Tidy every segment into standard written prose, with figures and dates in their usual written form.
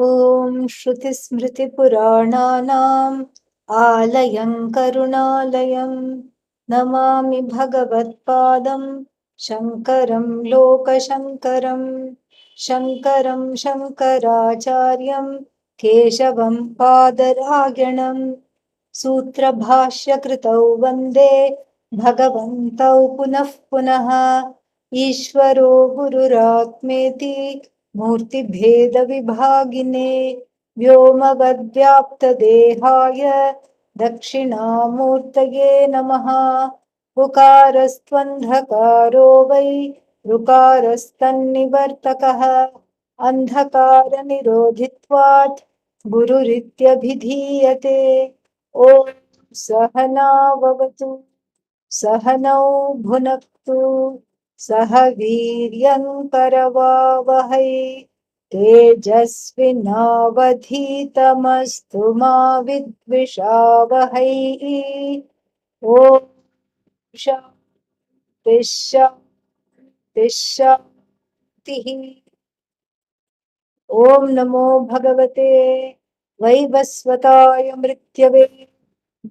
ॐ श्रुतिस्मृतिपुराणानाम् आलयं करुणालयं नमामि भगवत्पादं शङ्करं लोकशङ्करं शङ्करं शङ्कराचार्यं केशवं पादरायणं सूत्रभाष्यकृतौ वन्दे भगवन्तौ पुनः पुनः ईश्वरो गुरुरात्मेति मूर्तिभेदविभागिने व्योमवद्व्याप्तदेहाय दक्षिणामूर्तये नमः। उकारस्त्वन्धकारो वै ऋकारस्तन्निवर्तकः अन्धकारनिरोधित्वात् गुरुरित्यभिधीयते। ॐ सहनाववतु सहनौ भुनक्तु सह वीर्यङ्करवावहै तेजस्विनावधीतमस्तु मा विद्विषावहै। ॐ शान्तिः शान्तिः शान्तिः। ॐ नमो भगवते वैवस्वताय मृत्यवे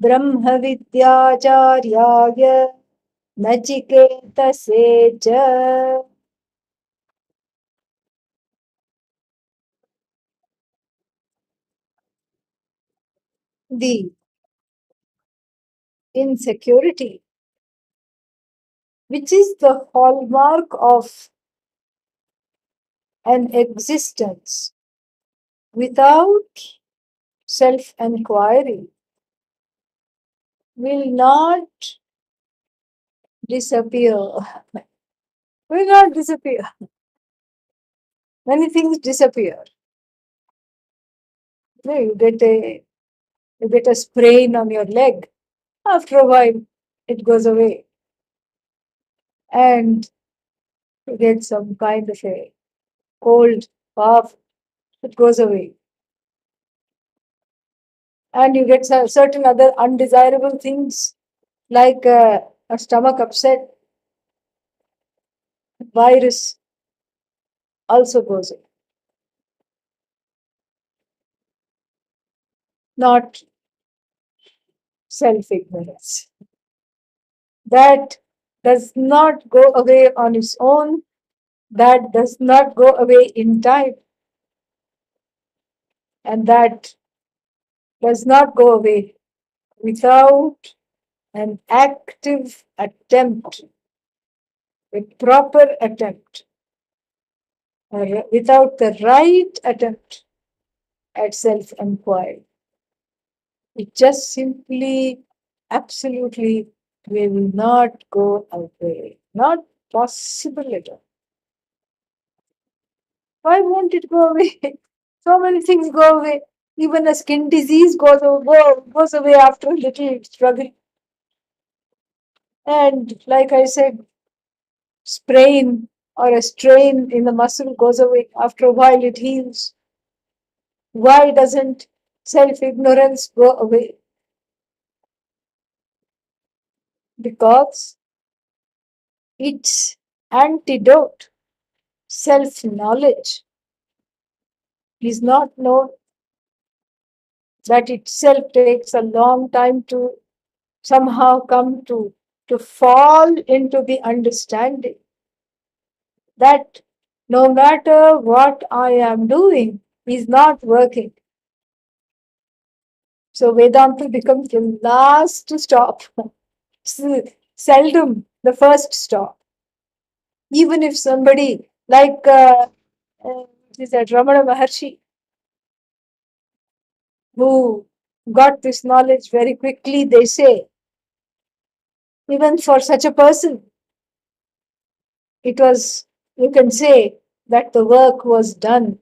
ब्रह्मविद्याचार्याय नचिकेतसे च। The insecurity, which is the hallmark of an existence without self-enquiry, will not disappear. Will not disappear. Many things disappear. You get a sprain on your leg. After a while, it goes away. And you get some kind of a cold cough, it goes away. And you get certain other undesirable things like a stomach upset, virus also goes away. Not self-ignorance. That does not go away on its own. That does not go away in time. And that does not go away without an active attempt, a proper attempt, without the right attempt at self-inquiry. It just simply, absolutely will not go away. Not possible at all. Why won't it go away? So many things go away. Even a skin disease goes away after a little struggle. And like I said, sprain or a strain in the muscle goes away. After a while, it heals. Why doesn't self-ignorance go away? Because its antidote, self-knowledge, is not known. That itself takes a long time to somehow come to fall into the understanding that no matter what I am doing is not working. So Vedanta becomes the last stop, seldom the first stop. Even if somebody like is that Ramana Maharshi, who got this knowledge very quickly, they say, even for such a person, it was, you can say that the work was done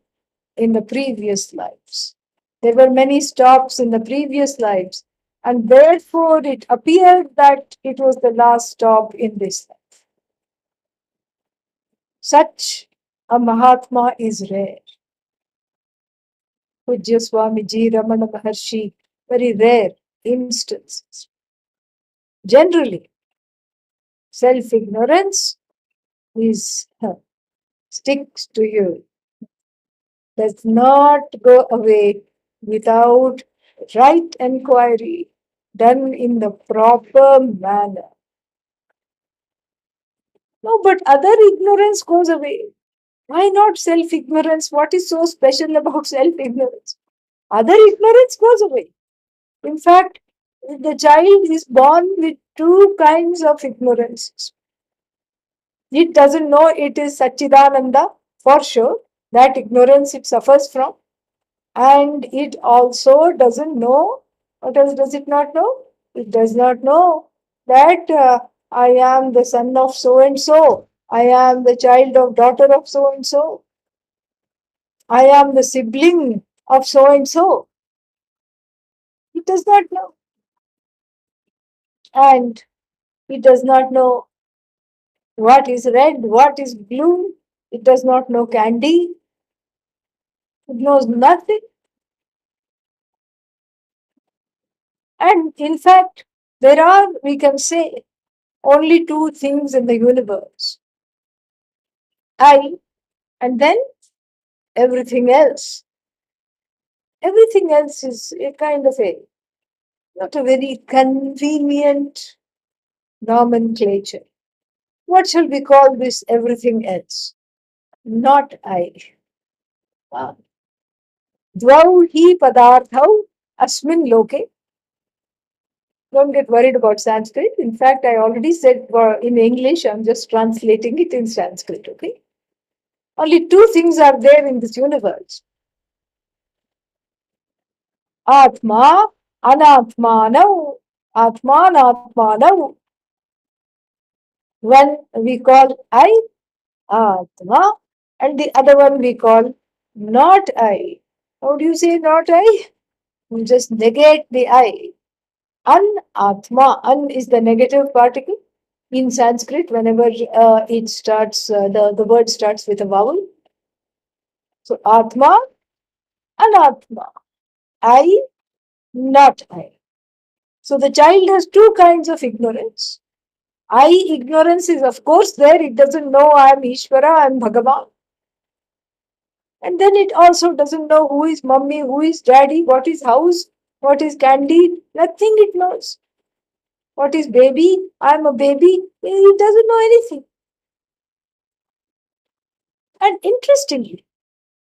in the previous lives. There were many stops in the previous lives, and therefore it appeared that it was the last stop in this life. Such a Mahatma is rare. Pujya Swamiji, Ramana Maharshi, very rare instances. Generally, self-ignorance is sticks to you. does not go away without right inquiry done in the proper manner. No, but other ignorance goes away. Why not self ignorance? What is so special about self ignorance? Other ignorance goes away. In fact, the child is born with two kinds of ignorance. It doesn't know it is Satchidananda for sure. That ignorance it suffers from. And it also doesn't know, what else does it not know? It does not know that I am the son of so and so. I am the child of daughter of so and so. I am the sibling of so and so. It does not know. And it does not know what is red, what is blue. It does not know candy. It knows nothing. And in fact, there are, we can say, only two things in the universe: I and then everything else. Everything else is a kind of a not a very convenient nomenclature. What shall we call this everything else? Not I. Ah, Dvau hi padarthau asmin loke. Don't get worried about Sanskrit. In fact, I already said in English, I'm just translating it in Sanskrit, okay? Only two things are there in this universe: Atma, Anatmanau, Atmanatmanau. One we call I, Atma, and the other one we call not I. How do you say not I? You just negate the I. Atma. An is the negative particle in Sanskrit whenever it starts, the word starts with a vowel. So Atma, Anatma. I, not I. So the child has two kinds of ignorance. I ignorance is of course there. It doesn't know I am Ishvara, I am Bhagavan. And then it also doesn't know who is mummy, who is daddy, what is house, what is candy. Nothing it knows. What is baby? I am a baby. It doesn't know anything. And interestingly,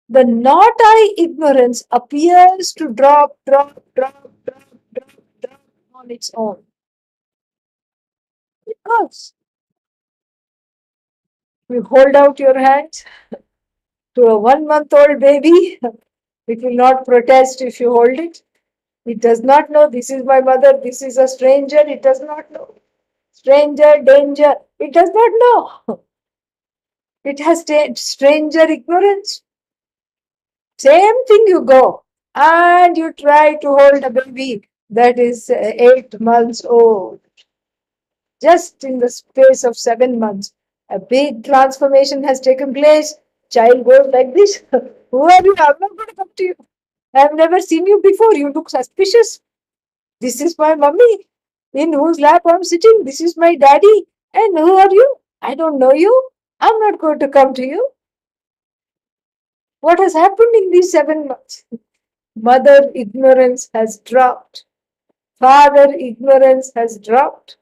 the not I ignorance appears to drop on its own. Because you hold out your hand to a 1 month old baby, it will not protest if you hold it. It does not know this is my mother, this is a stranger. It does not know. Stranger, danger. It does not know. It has stranger ignorance. Same thing you go and you try to hold a baby that is 8 months old. Just in the space of 7 months, a big transformation has taken place. Child goes like this. Who are you? I'm not going to come to you. I've never seen you before. You look suspicious. This is my mummy in whose lap I'm sitting. This is my daddy. And who are you? I don't know you. I'm not going to come to you. What has happened in these 7 months? Mother ignorance has dropped. Father ignorance has dropped.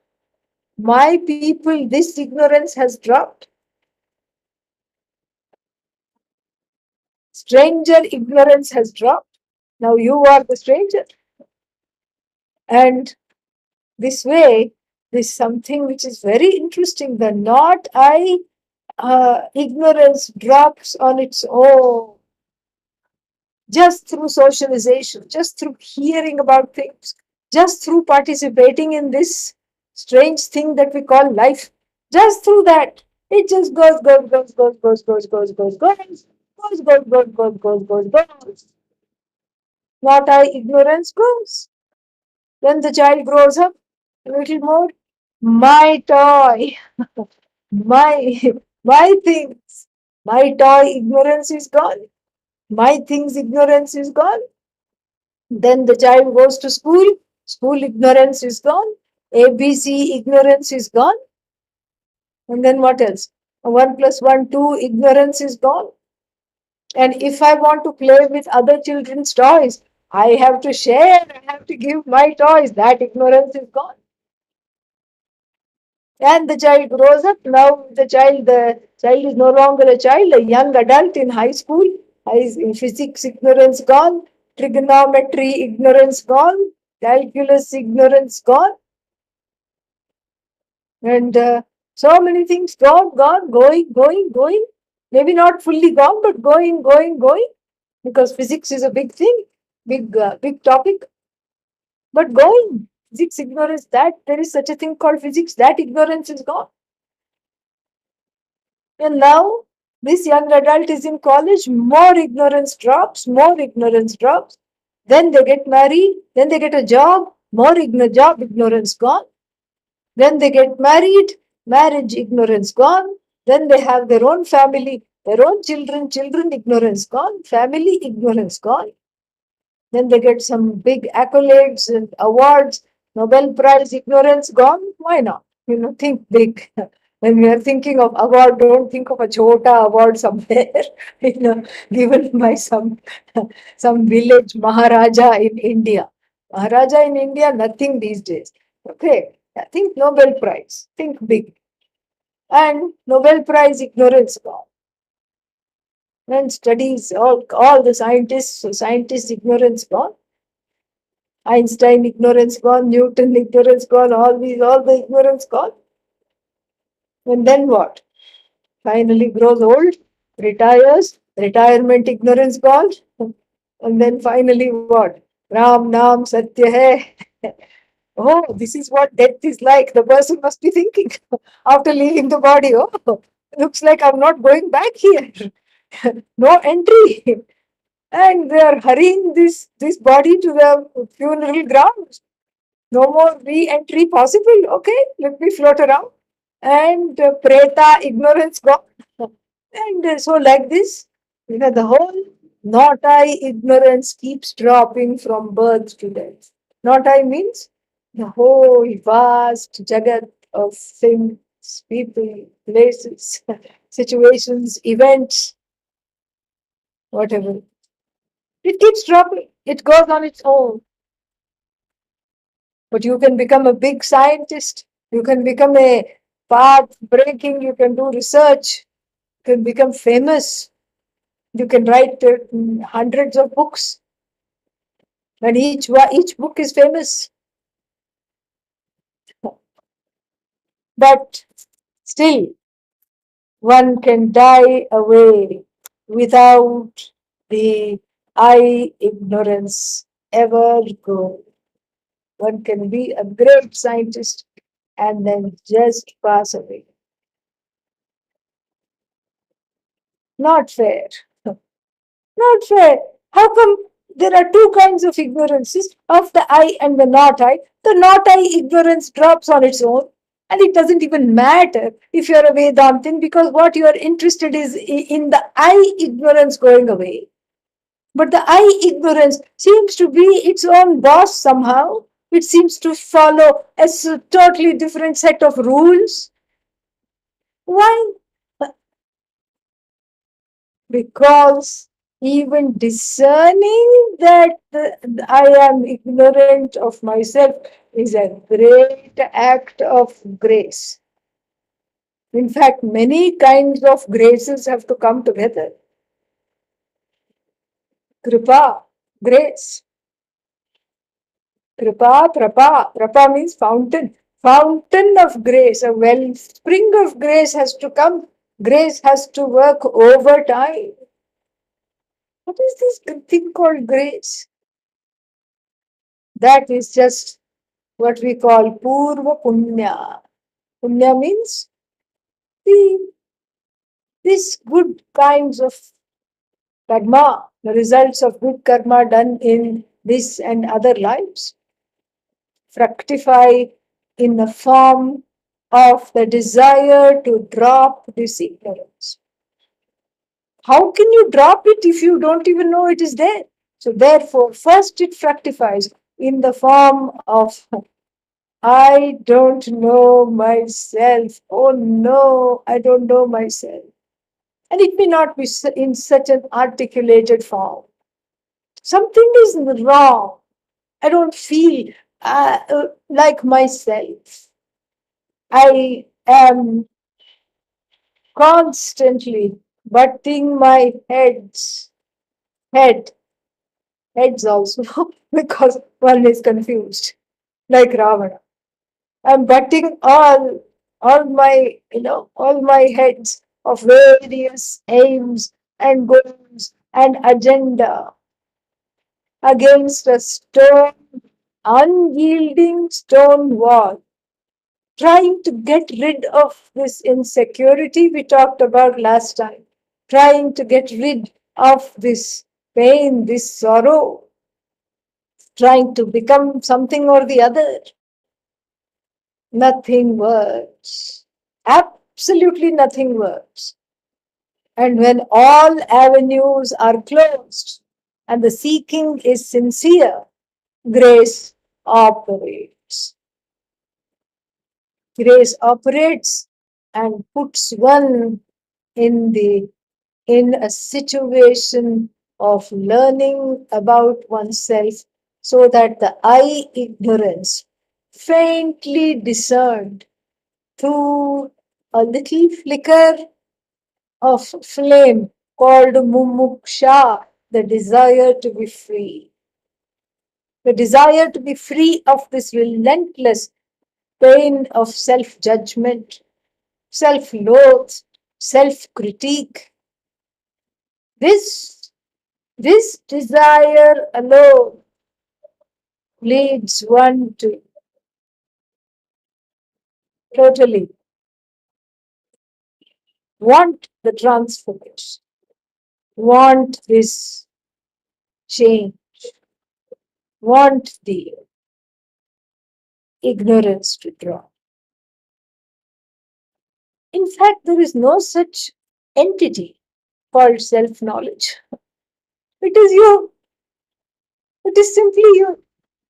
My people, this ignorance has dropped. Stranger ignorance has dropped. Now you are the stranger. And this way, there's something which is very interesting. The not I ignorance drops on its own just through socialization, just through hearing about things, just through participating in this strange thing that we call life. Just through that, it just goes. Not I ignorance goes. Then the child grows up a little more. My toy, my my things, my toy ignorance is gone. My things ignorance is gone. Then the child goes to school. School ignorance is gone. ABC ignorance is gone. And then what else? 1 plus 1, 2 ignorance is gone. And if I want to play with other children's toys, I have to share, I have to give my toys. That ignorance is gone. And the child grows up. Now the child is no longer a child, a young adult in high school. Physics ignorance gone, trigonometry ignorance gone, calculus ignorance gone, and so many things gone, going. Maybe not fully gone, but going. Because physics is a big thing, big topic, but going. Physics ignorance, that there is such a thing called physics, that ignorance is gone. And now this young adult is in college, more ignorance drops, more ignorance drops. Then they get married, then they get a job, more job ignorance gone. Then they get married, marriage ignorance gone. Then they have their own family, their own children ignorance gone, family ignorance gone. Then they get some big accolades and awards, Nobel Prize, ignorance gone. Why not? Think big. When we are thinking of award, don't think of a chota award somewhere, given by some village Maharaja in India. Maharaja in India, nothing these days. Okay, think Nobel Prize. Think big. And Nobel Prize ignorance gone. And studies, all the scientists ignorance gone. Einstein ignorance gone, Newton ignorance gone, all the ignorance gone. And then what? Finally grows old, retires, retirement ignorance gone. And then finally what? Ram Nam Satya Hai. Oh, this is what death is like. The person must be thinking after leaving the body. Oh, looks like I'm not going back here. No entry. And they are hurrying this body to the funeral grounds. No more re-entry possible. Okay, let me float around. And preta, ignorance gone. And so like this, the whole not I ignorance keeps dropping from birth to death. Not I means the whole vast jagat of things, people, places, situations, events, whatever. It keeps dropping. It goes on its own. But you can become a big scientist. You can become a path breaking. You can do research. You can become famous. You can write hundreds of books, and each book is famous. But still, one can die away without the I ignorance ever go. One can be a great scientist and then just pass away. Not fair. Not fair. How come there are two kinds of ignorances of the I and the not I? The not I ignorance drops on its own, and it doesn't even matter if you're a Vedantin, because what you are interested is in the I ignorance going away. But the I ignorance seems to be its own boss somehow. It seems to follow a totally different set of rules. Why? Because even discerning that I am ignorant of myself is a great act of grace. In fact, many kinds of graces have to come together. Kripa, grace. Kripa, prapa. Prapa means fountain. Fountain of grace, a wellspring of grace has to come. Grace has to work over time. What is this thing called grace? That is just what we call purva punya. Punya means the these good kinds of karma, the results of good karma done in this and other lives, fructify in the form of the desire to drop this ignorance. How can you drop it if you don't even know it is there? So therefore, first it fructifies in the form of I don't know myself. Oh no, I don't know myself. And it may not be in such an articulated form. Something is wrong. I don't feel like myself. I am constantly butting my head, heads also, because one is confused, like Ravana. I'm butting all my, all my heads of various aims and goals and agenda against a unyielding stone wall, trying to get rid of this insecurity we talked about last time, trying to get rid of this pain, this sorrow, trying to become something or the other. Nothing works. Absolutely nothing works. And when all avenues are closed and the seeking is sincere, grace operates. Grace operates and puts one in the in a situation of learning about oneself, so that the I ignorance, faintly discerned through a little flicker of flame called mumuksha, the desire to be free. The desire to be free of this relentless pain of self judgment, self loath, self critique. This desire alone leads one to totally want the transformation, want this change, want the ignorance to drop. In fact, there is no such entity called self knowledge. It is you, it is simply you.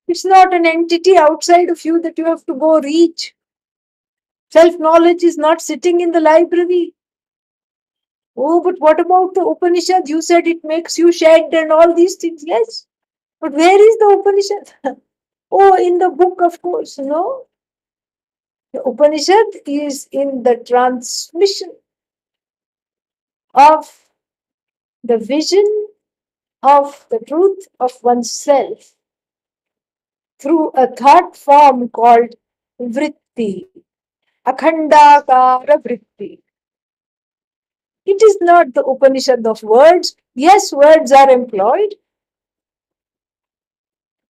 It's not an entity outside of you that you have to go reach. Self knowledge is not sitting in the library. Oh, but what about the Upanishad? You said it makes you shed and all these things. Yes. But where is the Upanishad? Oh, in the book, of course. No. The Upanishad is in the transmission of the vision of the truth of oneself through a thought form called vritti, akhandakara vritti. It is not the Upanishad of words. Yes, words are employed,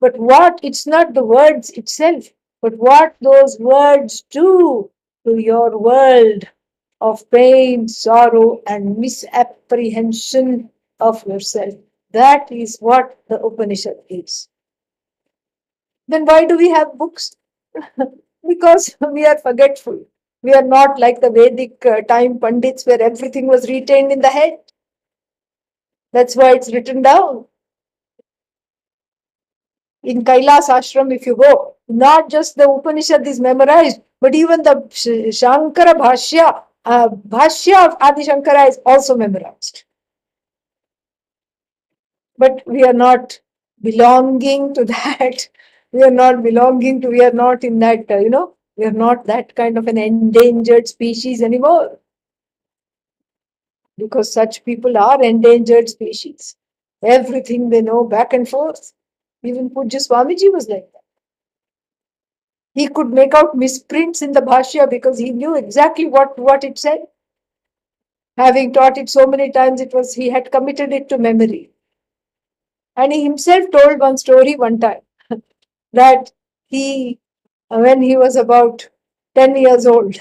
but what? It's not the words itself, but what those words do to your world of pain, sorrow, and misapprehension of yourself. That is what the Upanishad is. Then why do we have books? Because we are forgetful. We are not like the Vedic time Pandits where everything was retained in the head. That's why it's written down. In Kailas ashram, if you go, not just the Upanishad is memorized, but even the Shankara Bhashya of Adi Shankara is also memorized. But we are not belonging to that. We are not belonging to, we are not in that, we are not that kind of an endangered species anymore. Because such people are endangered species. Everything they know back and forth. Even Pujya Swamiji was like that. He could make out misprints in the Bhashya because he knew exactly what it said. Having taught it so many times, he had committed it to memory. And he himself told one story one time that when he was about 10 years old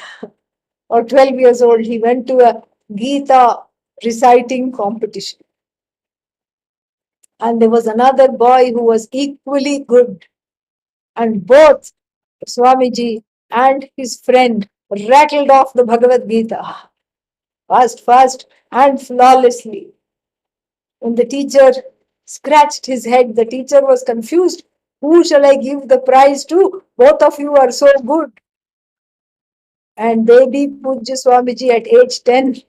or 12 years old, he went to a Gita reciting competition. And there was another boy who was equally good. And both Swamiji and his friend rattled off the Bhagavad Gita fast, and flawlessly. When the teacher scratched his head, the teacher was confused. Who shall I give the prize to? Both of you are so good. And baby Pujya Swamiji at age 10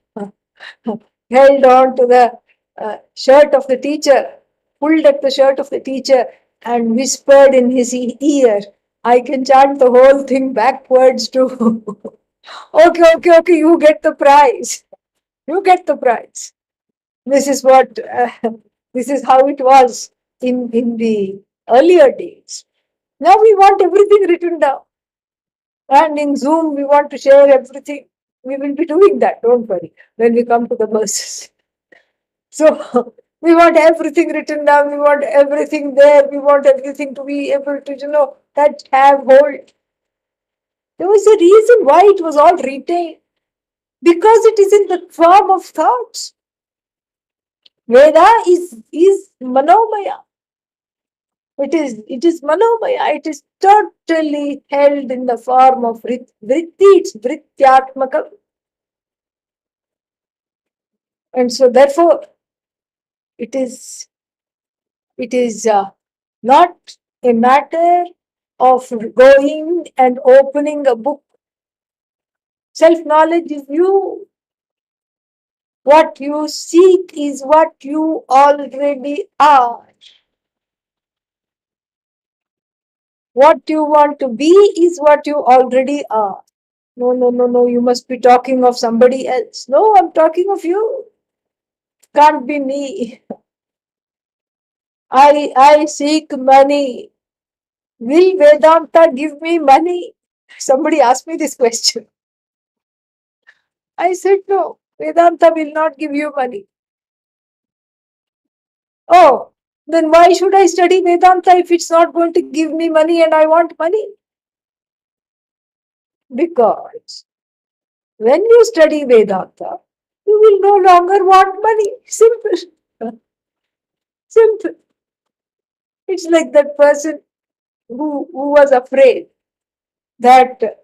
held on to the shirt of the teacher, pulled at the shirt of the teacher, and whispered in his ear. I can chant the whole thing backwards too. Okay, okay, okay, you get the prize. You get the prize. This is what, this is how it was in the earlier days. Now we want everything written down. And in Zoom, we want to share everything. We will be doing that, don't worry, when we come to the buses. So we want everything written down, we want everything there, we want everything to be able to, that have hold. There was a reason why it was all retained. Because it is in the form of thoughts. Veda is manomaya. It is manomaya. It is totally held in the form of vritti. It's vrityatmakam. And so therefore it is not a matter of going and opening a book. Self-knowledge is you. What you seek is what you already are. What you want to be is what you already are. No, no, no, no, you must be talking of somebody else. No, I'm talking of you. Can't be me. I seek money. Will Vedanta give me money? Somebody asked me this question. I said, no, Vedanta will not give you money. Oh, then why should I study Vedanta if it's not going to give me money and I want money? Because when you study Vedanta, you will no longer want money. Simple. Simple. It's like that person who was afraid that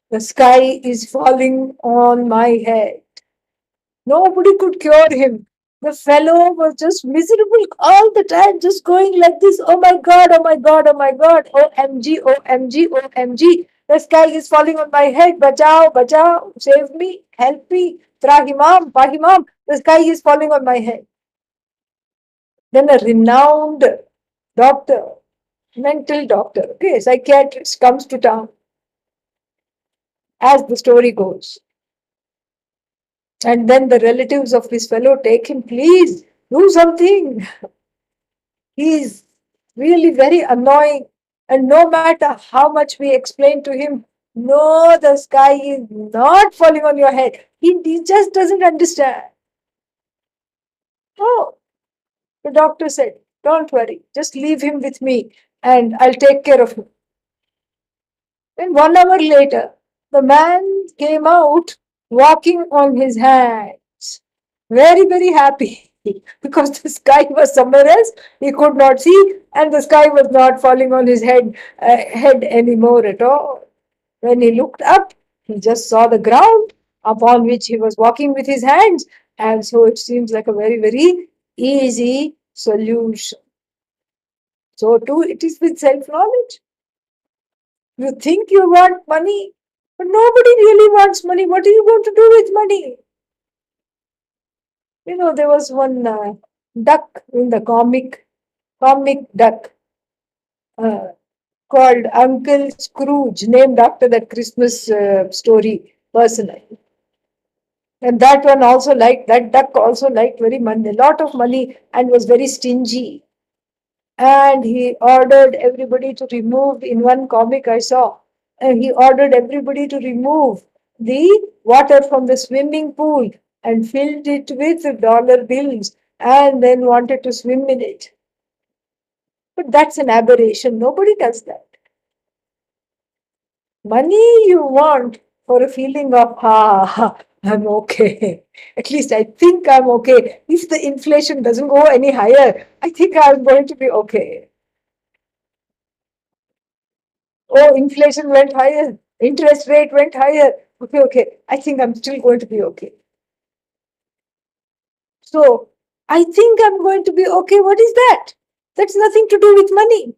the sky is falling on my head. Nobody could cure him. The fellow was just miserable all the time, just going like this. Oh my God, oh my God, oh my God. OMG, OMG, OMG. The sky is falling on my head. Bachao, bachao, save me, help me. Trahimam, pahimam. The sky is falling on my head. Then a renowned doctor, mental doctor, okay, psychiatrist comes to town, as the story goes. And then the relatives of this fellow take him, please do something. He is really very annoying. And no matter how much we explain to him, no, the sky is not falling on your head. He just doesn't understand. Oh, the doctor said, don't worry, just leave him with me and I'll take care of him. Then 1 hour later, the man came out walking on his hands, very, very happy because the sky was somewhere else. He could not see, and the sky was not falling on his head anymore at all. When he looked up, he just saw the ground upon which he was walking with his hands, and so it seems like a very, very easy solution. So, too, it is with self knowledge. You think you want money, but nobody really wants money. What are you going to do with money? There was one duck in the comic duck uh, called Uncle Scrooge, named after that Christmas story personally. And that duck also liked very money, a lot of money, and was very stingy. And he ordered everybody to remove, in one comic I saw, and he ordered everybody to remove the water from the swimming pool and filled it with dollar bills and then wanted to swim in it. But that's an aberration. Nobody does that. Money you want for a feeling of, I'm okay. At least I think I'm okay. If the inflation doesn't go any higher, I think I'm going to be okay. Oh, inflation went higher, interest rate went higher. Okay, okay. I think I'm still going to be okay. So I think I'm going to be okay. What is that? That's nothing to do with money.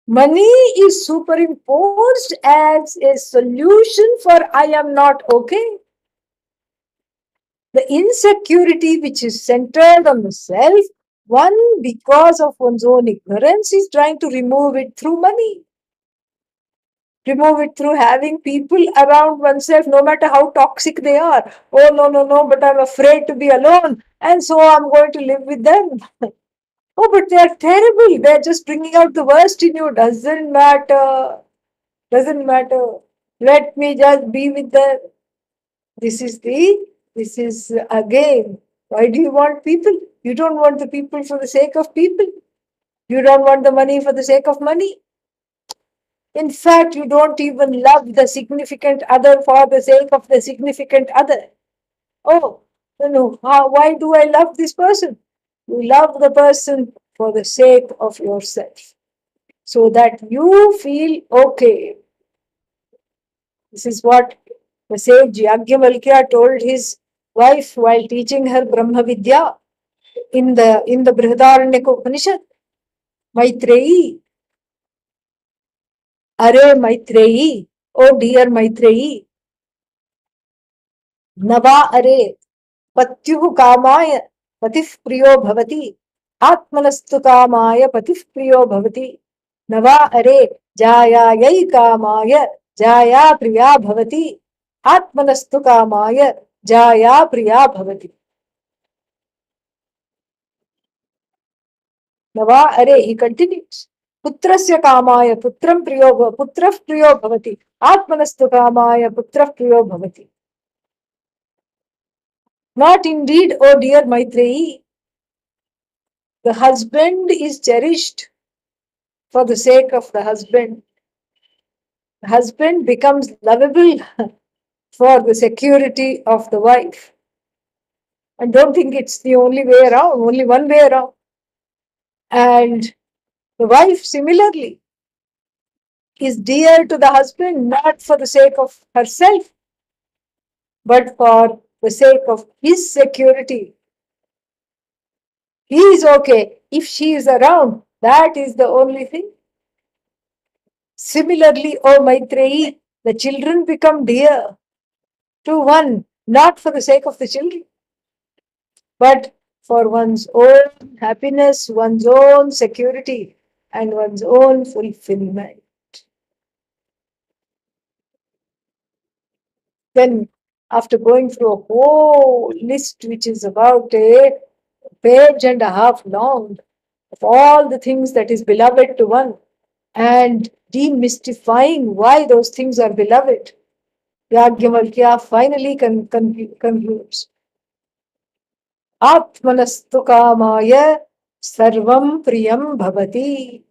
Money is superimposed as a solution for I am not okay. The insecurity which is centered on the self, one because of one's own ignorance is trying to remove it through money. Remove it through having people around oneself, no matter how toxic they are. Oh, no, no, no, but I'm afraid to be alone, and so I'm going to live with them. Oh, but they're terrible. They're just bringing out the worst in you. Doesn't matter. Doesn't matter. Let me just be with them. This is again. Why do you want people? You don't want the people for the sake of people. You don't want the money for the sake of money. In fact, you don't even love the significant other for the sake of the significant other. Oh, no. Why do I love this person? You love the person for the sake of yourself, so that you feel okay. This is what the sage Yagyavalkya told his wife while teaching her Brahma Vidya in the Brihadaranyaka Upanishad. Maitreyi, Are Maitreyi, oh dear Maitreyi, Nava Are, Patyuh Kamaya Patif Priyo Bhavati, Atmanastu Kamaya Patif Priyo Bhavati, Nava Are Jayayai Kamaya Jaya Priya Bhavati, Atmanastu Kamaya Jaya Priya Bhavati. Nava Are, he continues. Putrasya Kamaya Putrah Priyo Bhavati, Atmanastu Kamaya Putrah Priyo Bhavati. Not indeed, oh dear Maitreyi, the husband is cherished for the sake of the husband. The husband becomes lovable for the security of the wife. And don't think it's the only way around, only one way around. And the wife, similarly, is dear to the husband not for the sake of herself, but for the sake of his security. He is okay. If she is around, that is the only thing. Similarly, O Maitreyi, the children become dear to one, not for the sake of the children, but for one's own happiness, one's own security, and one's own fulfillment. Then, after going through a whole list, which is about a page and a half long, of all the things that is beloved to one, and demystifying why those things are beloved, Yagyavalkya finally concludes. Atmanastu kamaya sarvam priyam bhavati.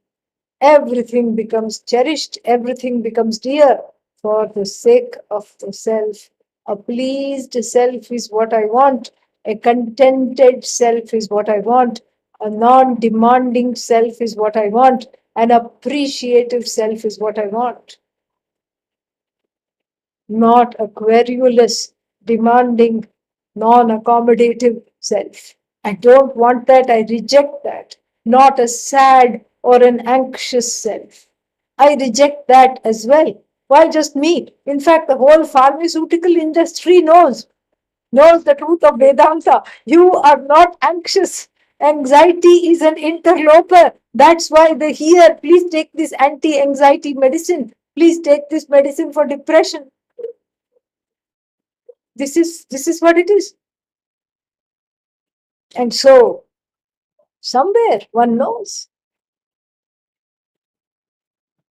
Everything becomes cherished, everything becomes dear for the sake of the self. A pleased self is what I want. A contented self is what I want. A non demanding self is what I want. An appreciative self is what I want. Not a querulous, demanding, non accommodative self. I don't want that. I reject that. Not a sad or an anxious self. I reject that as well. Why just me? In fact, the whole pharmaceutical industry knows the truth of Vedanta. You are not anxious. Anxiety is an interloper. That's why they here, please take this anti-anxiety medicine. Please take this medicine for depression. This is what it is. And so somewhere one knows.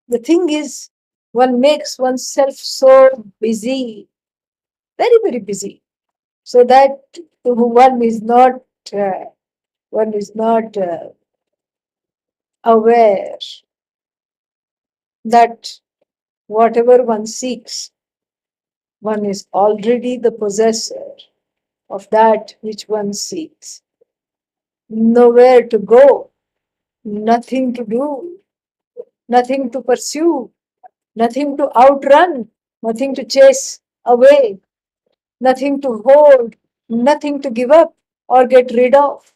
The thing is, one makes oneself so busy, very, very busy, so that one is not uh, one is not aware that whatever one seeks, one is already the possessor of that which one seeks. Nowhere to go, nothing to do, nothing to pursue, nothing to outrun, nothing to chase away, nothing to hold, nothing to give up or get rid of.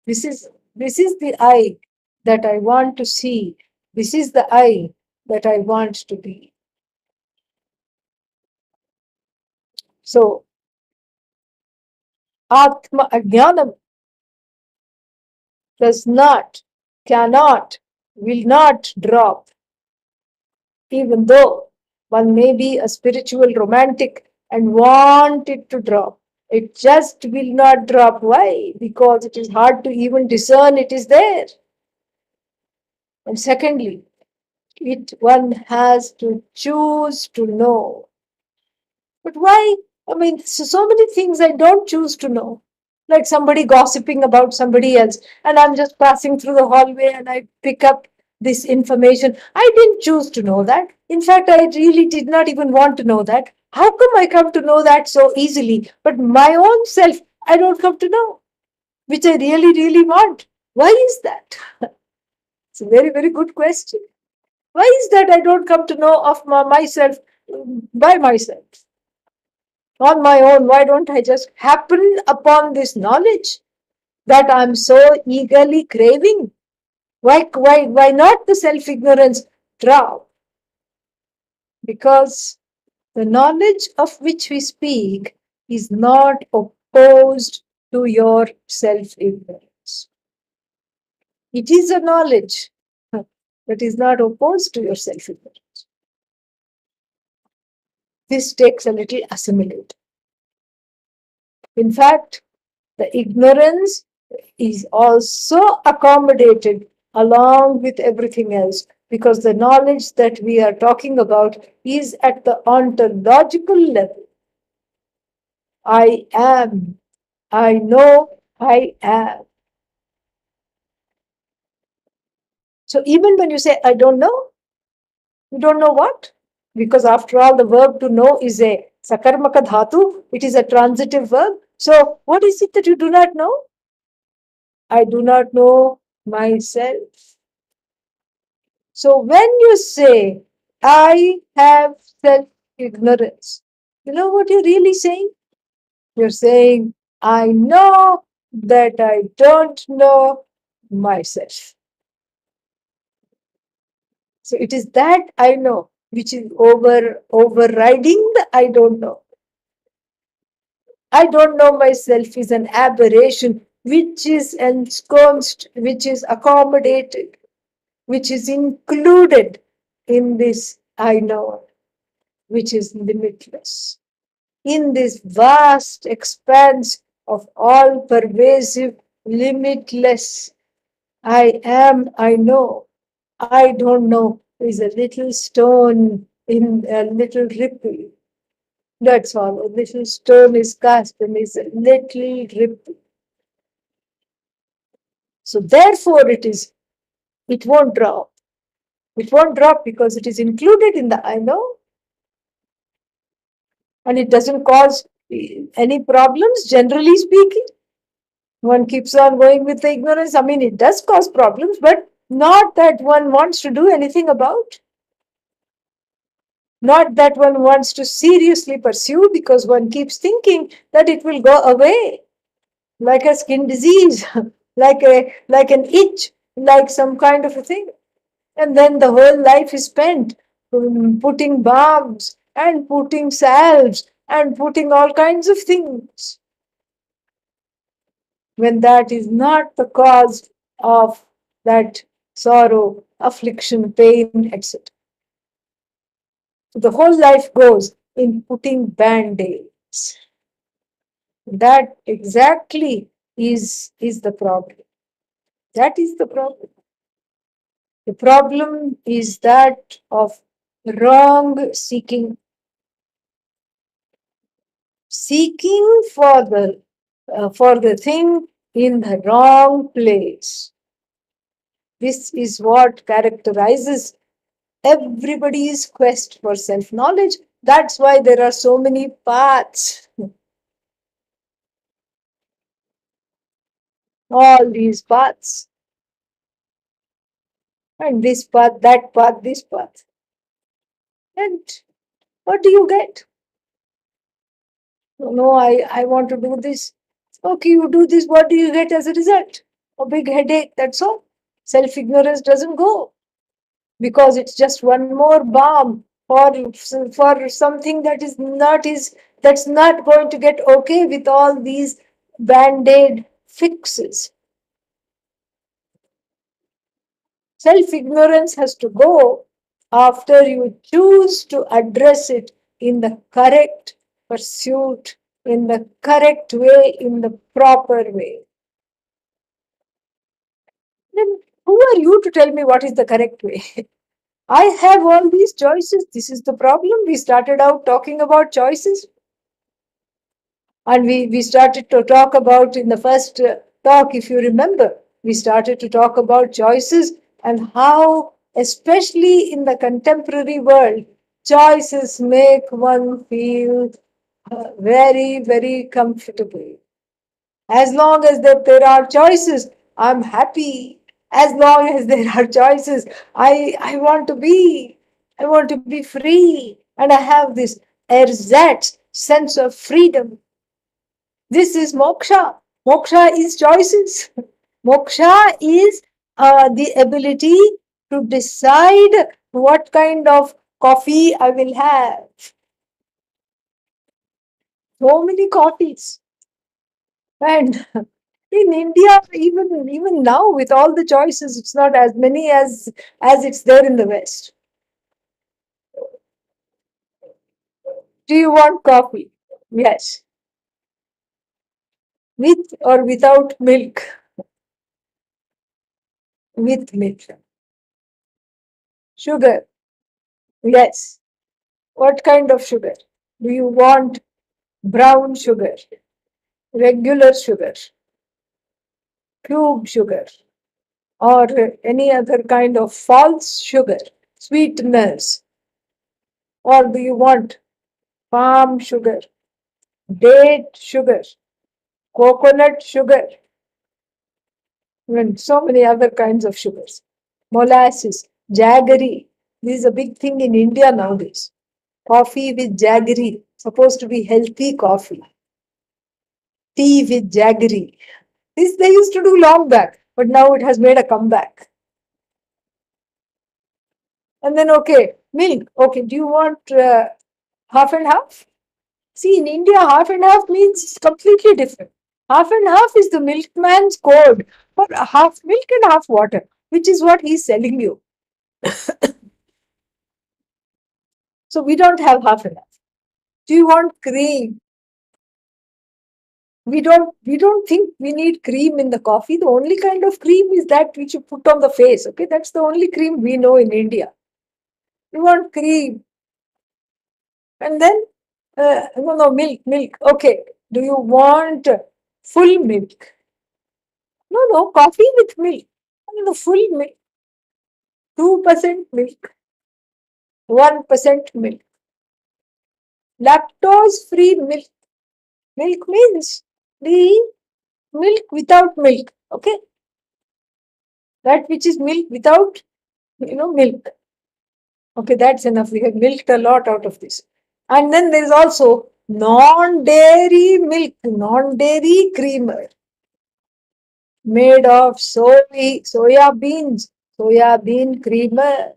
This is the I that I want to see. This is the I that I want to be. So Atma Ajnanam does not, cannot, will not drop, even though one may be a spiritual romantic and want it to drop. It just will not drop. Why? Because it is hard to even discern it is there. And secondly, it one has to choose to know. But why? I mean, so many things I don't choose to know. Like somebody gossiping about somebody else, and I'm just passing through the hallway and I pick up this information. I didn't choose to know that. In fact, I really did not even want to know that. How come I come to know that so easily? But my own self, I don't come to know, which I really, really want. Why is that? It's a very, very good question. Why is that I don't come to know of myself by myself? On my own, why don't I just happen upon this knowledge that I'm so eagerly craving? Why not the self-ignorance drop? Because the knowledge of which we speak is not opposed to your self-ignorance. It is a knowledge that is not opposed to your self-ignorance. This takes a little assimilate. In fact, the ignorance is also accommodated along with everything else because the knowledge that we are talking about is at the ontological level. I am. I know I am. So even when you say, I don't know, you don't know what? Because after all, the verb to know is a sakarmaka dhatu, it is a transitive verb. So what is it that you do not know? I do not know myself. So when you say, I have self ignorance, you know what you're really saying? You're saying, I know that I don't know myself. So it is that I know which is overriding the I don't know. I don't know myself is an aberration which is ensconced, which is accommodated, which is included in this I know, which is limitless. In this vast expanse of all pervasive, limitless, I am, I know, I don't know, is a little stone in a little ripple. That's all. A little stone is cast and is a little ripple. So therefore it won't drop. It won't drop because it is included in the I know and it doesn't cause any problems, generally speaking. One keeps on going with the ignorance. I mean, it does cause problems, but not that one wants to do anything about. Not that one wants to seriously pursue because one keeps thinking that it will go away like a skin disease, like an itch, like some kind of a thing. And then the whole life is spent putting balms and putting salves and putting all kinds of things when that is not the cause of that sorrow, affliction, pain, etc. So the whole life goes in putting band-aids. That exactly is the problem. That is the problem. The problem is that of wrong seeking, seeking for the thing in the wrong place. This is what characterizes everybody's quest for self knowledge. That's why there are so many paths. All these paths. And this path, that path, this path. And what do you get? No, I want to do this. Okay, you do this. What do you get as a result? A big headache. That's all. Self ignorance doesn't go because it's just one more balm for something that is not going to get okay with all these band-aid fixes. Self-ignorance has to go after you choose to address it in the correct pursuit, in the correct way, in the proper way. Then who are you to tell me what is the correct way? I have all these choices. This is the problem. We started out talking about choices. And we started to talk about in the first talk, if you remember, we started to talk about choices and how, especially in the contemporary world, choices make one feel very, very comfortable. As long as there are choices, I'm happy. As long as there are choices, I want to be free. And I have this ersatz sense of freedom. This is moksha. Moksha is choices. Moksha is the ability to decide what kind of coffee I will have. So many coffees. And in India, even now, with all the choices, it's not as many as it's there in the West. Do you want coffee? Yes. With or without milk? With milk. Sugar? Yes. What kind of sugar? Do you want brown sugar, regular sugar, cube sugar, or any other kind of false sugar, sweeteners? Or do you want palm sugar, date sugar, coconut sugar, and so many other kinds of sugars? Molasses, jaggery. This is a big thing in India nowadays. Coffee with jaggery, supposed to be healthy coffee. Tea with jaggery. This they used to do long back, but now it has made a comeback. And then, okay, milk. Okay, do you want half and half? See, in India, half and half means completely different. Half and half is the milkman's code for half milk and half water, which is what he's selling you. So we don't have half and half. Do you want cream? We don't think we need cream in the coffee. The only kind of cream is that which you put on the face. Okay, that's the only cream we know in India. You want cream, and then no, milk. Okay, do you want full milk? No, coffee with milk. No, full milk. 2% milk, 1% milk. Lactose-free milk. Milk means the milk without milk. Okay, that which is milk without milk. Okay, that's enough. We have milked a lot out of this. And then there is also non-dairy milk, non-dairy creamer made of soya beans, soya bean creamer,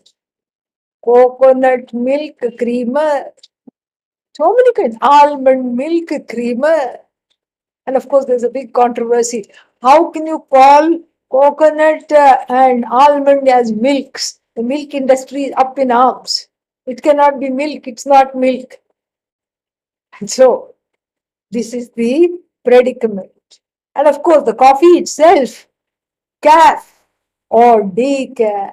coconut milk creamer, so many kinds, almond milk creamer. And of course, there's a big controversy. How can you call coconut and almond as milks? The milk industry is up in arms. It cannot be milk, it's not milk. And so, this is the predicament. And of course, the coffee itself, calf or decaf.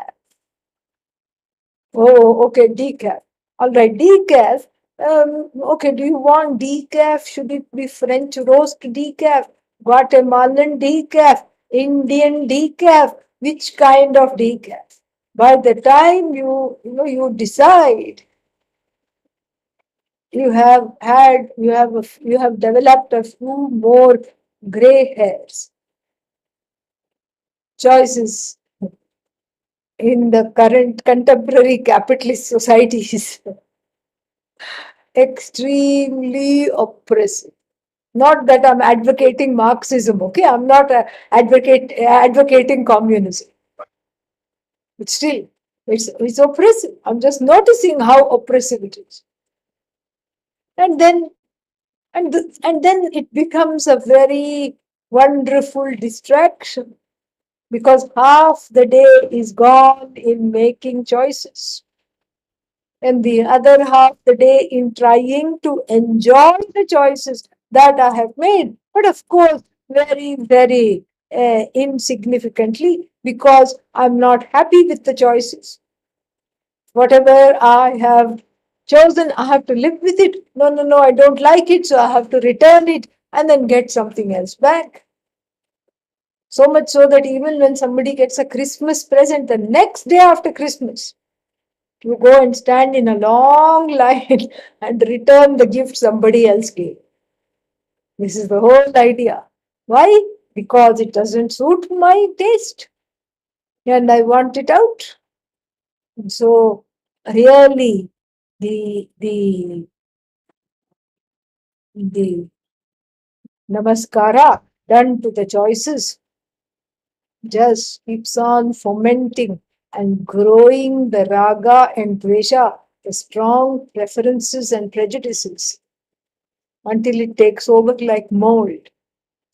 Oh, okay, decaf. All right, decaf. Okay, do you want decaf? Should it be French roast decaf, Guatemalan decaf, Indian decaf? Which kind of decaf? By the time you decide, you have developed a few more gray hairs. Choices in the current contemporary capitalist societies extremely oppressive. Not that I'm advocating Marxism, okay? I'm not advocating communism. But still, it's oppressive. I'm just noticing how oppressive it is. And then And then it becomes a very wonderful distraction, because half the day is gone in making choices, and the other half the day in trying to enjoy the choices that I have made. But of course, very, very insignificantly, because I'm not happy with the choices. Whatever I have chosen, I have to live with it. No, no, no, I don't like it, so I have to return it and then get something else back. So much so that even when somebody gets a Christmas present the next day after Christmas, you go and stand in a long line and return the gift somebody else gave. This is the whole idea. Why? Because it doesn't suit my taste and I want it out. And so, really, the the the namaskara done to the choices just keeps on fomenting and growing the raga and dvesha, the strong preferences and prejudices, until it takes over like mold.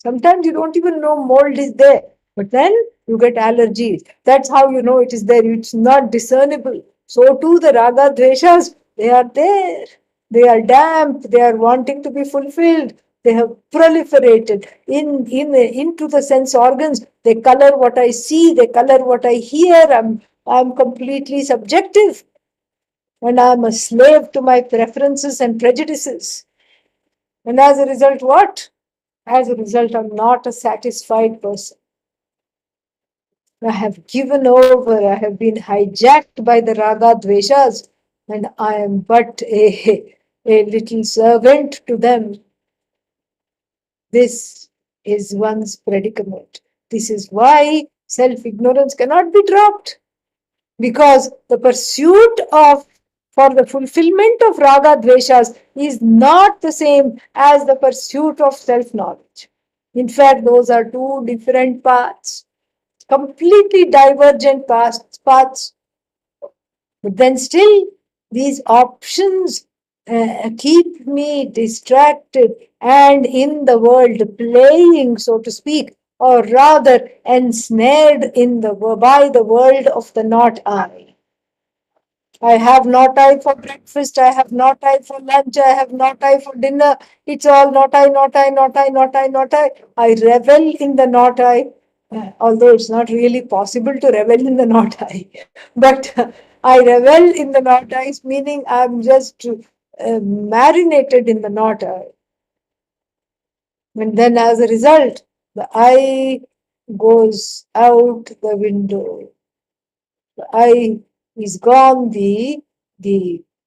Sometimes you don't even know mold is there, but then you get allergies. That's how you know it is there. It's not discernible. So too the raga dveshas, they are there. They are damp. They are wanting to be fulfilled. They have proliferated into the sense organs. They color what I see. They color what I hear. I'm completely subjective, and I'm a slave to my preferences and prejudices. And as a result, what? As a result, I'm not a satisfied person. I have given over, I have been hijacked by the raga dveshas, and I am but a little servant to them. This is one's predicament. This is why self ignorance cannot be dropped, because the pursuit of for the fulfillment of raga dveshas is not the same as the pursuit of self knowledge. In fact, those are two different paths, completely divergent paths. But then still, these options keep me distracted and in the world playing, so to speak, or rather ensnared in the by the world of the not I. I have not I for breakfast, I have not I for lunch, I have not I for dinner. It's all not I, not I, not I, not I, not I. I revel in the not I, although it's not really possible to revel in the not I. But I revel in the not I, meaning I'm just marinated in the not I. And then as a result, the I goes out the window. The I is gone, the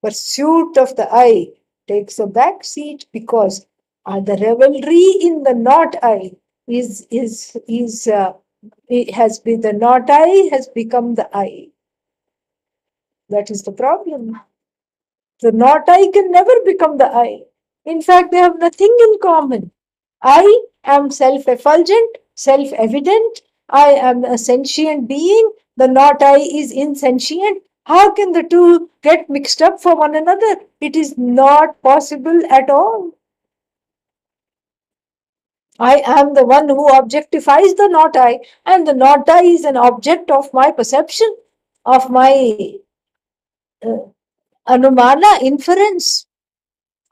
pursuit of the I takes a back seat, because the revelry in the not I is it has been the not I has become the I. That is the problem. The not I can never become the I. In fact, they have nothing in common. I am self effulgent, self evident. I am a sentient being. The not I is insentient. How can the two get mixed up for one another? It is not possible at all. I am the one who objectifies the not I, and the not I is an object of my perception, of my uh, anumana, inference.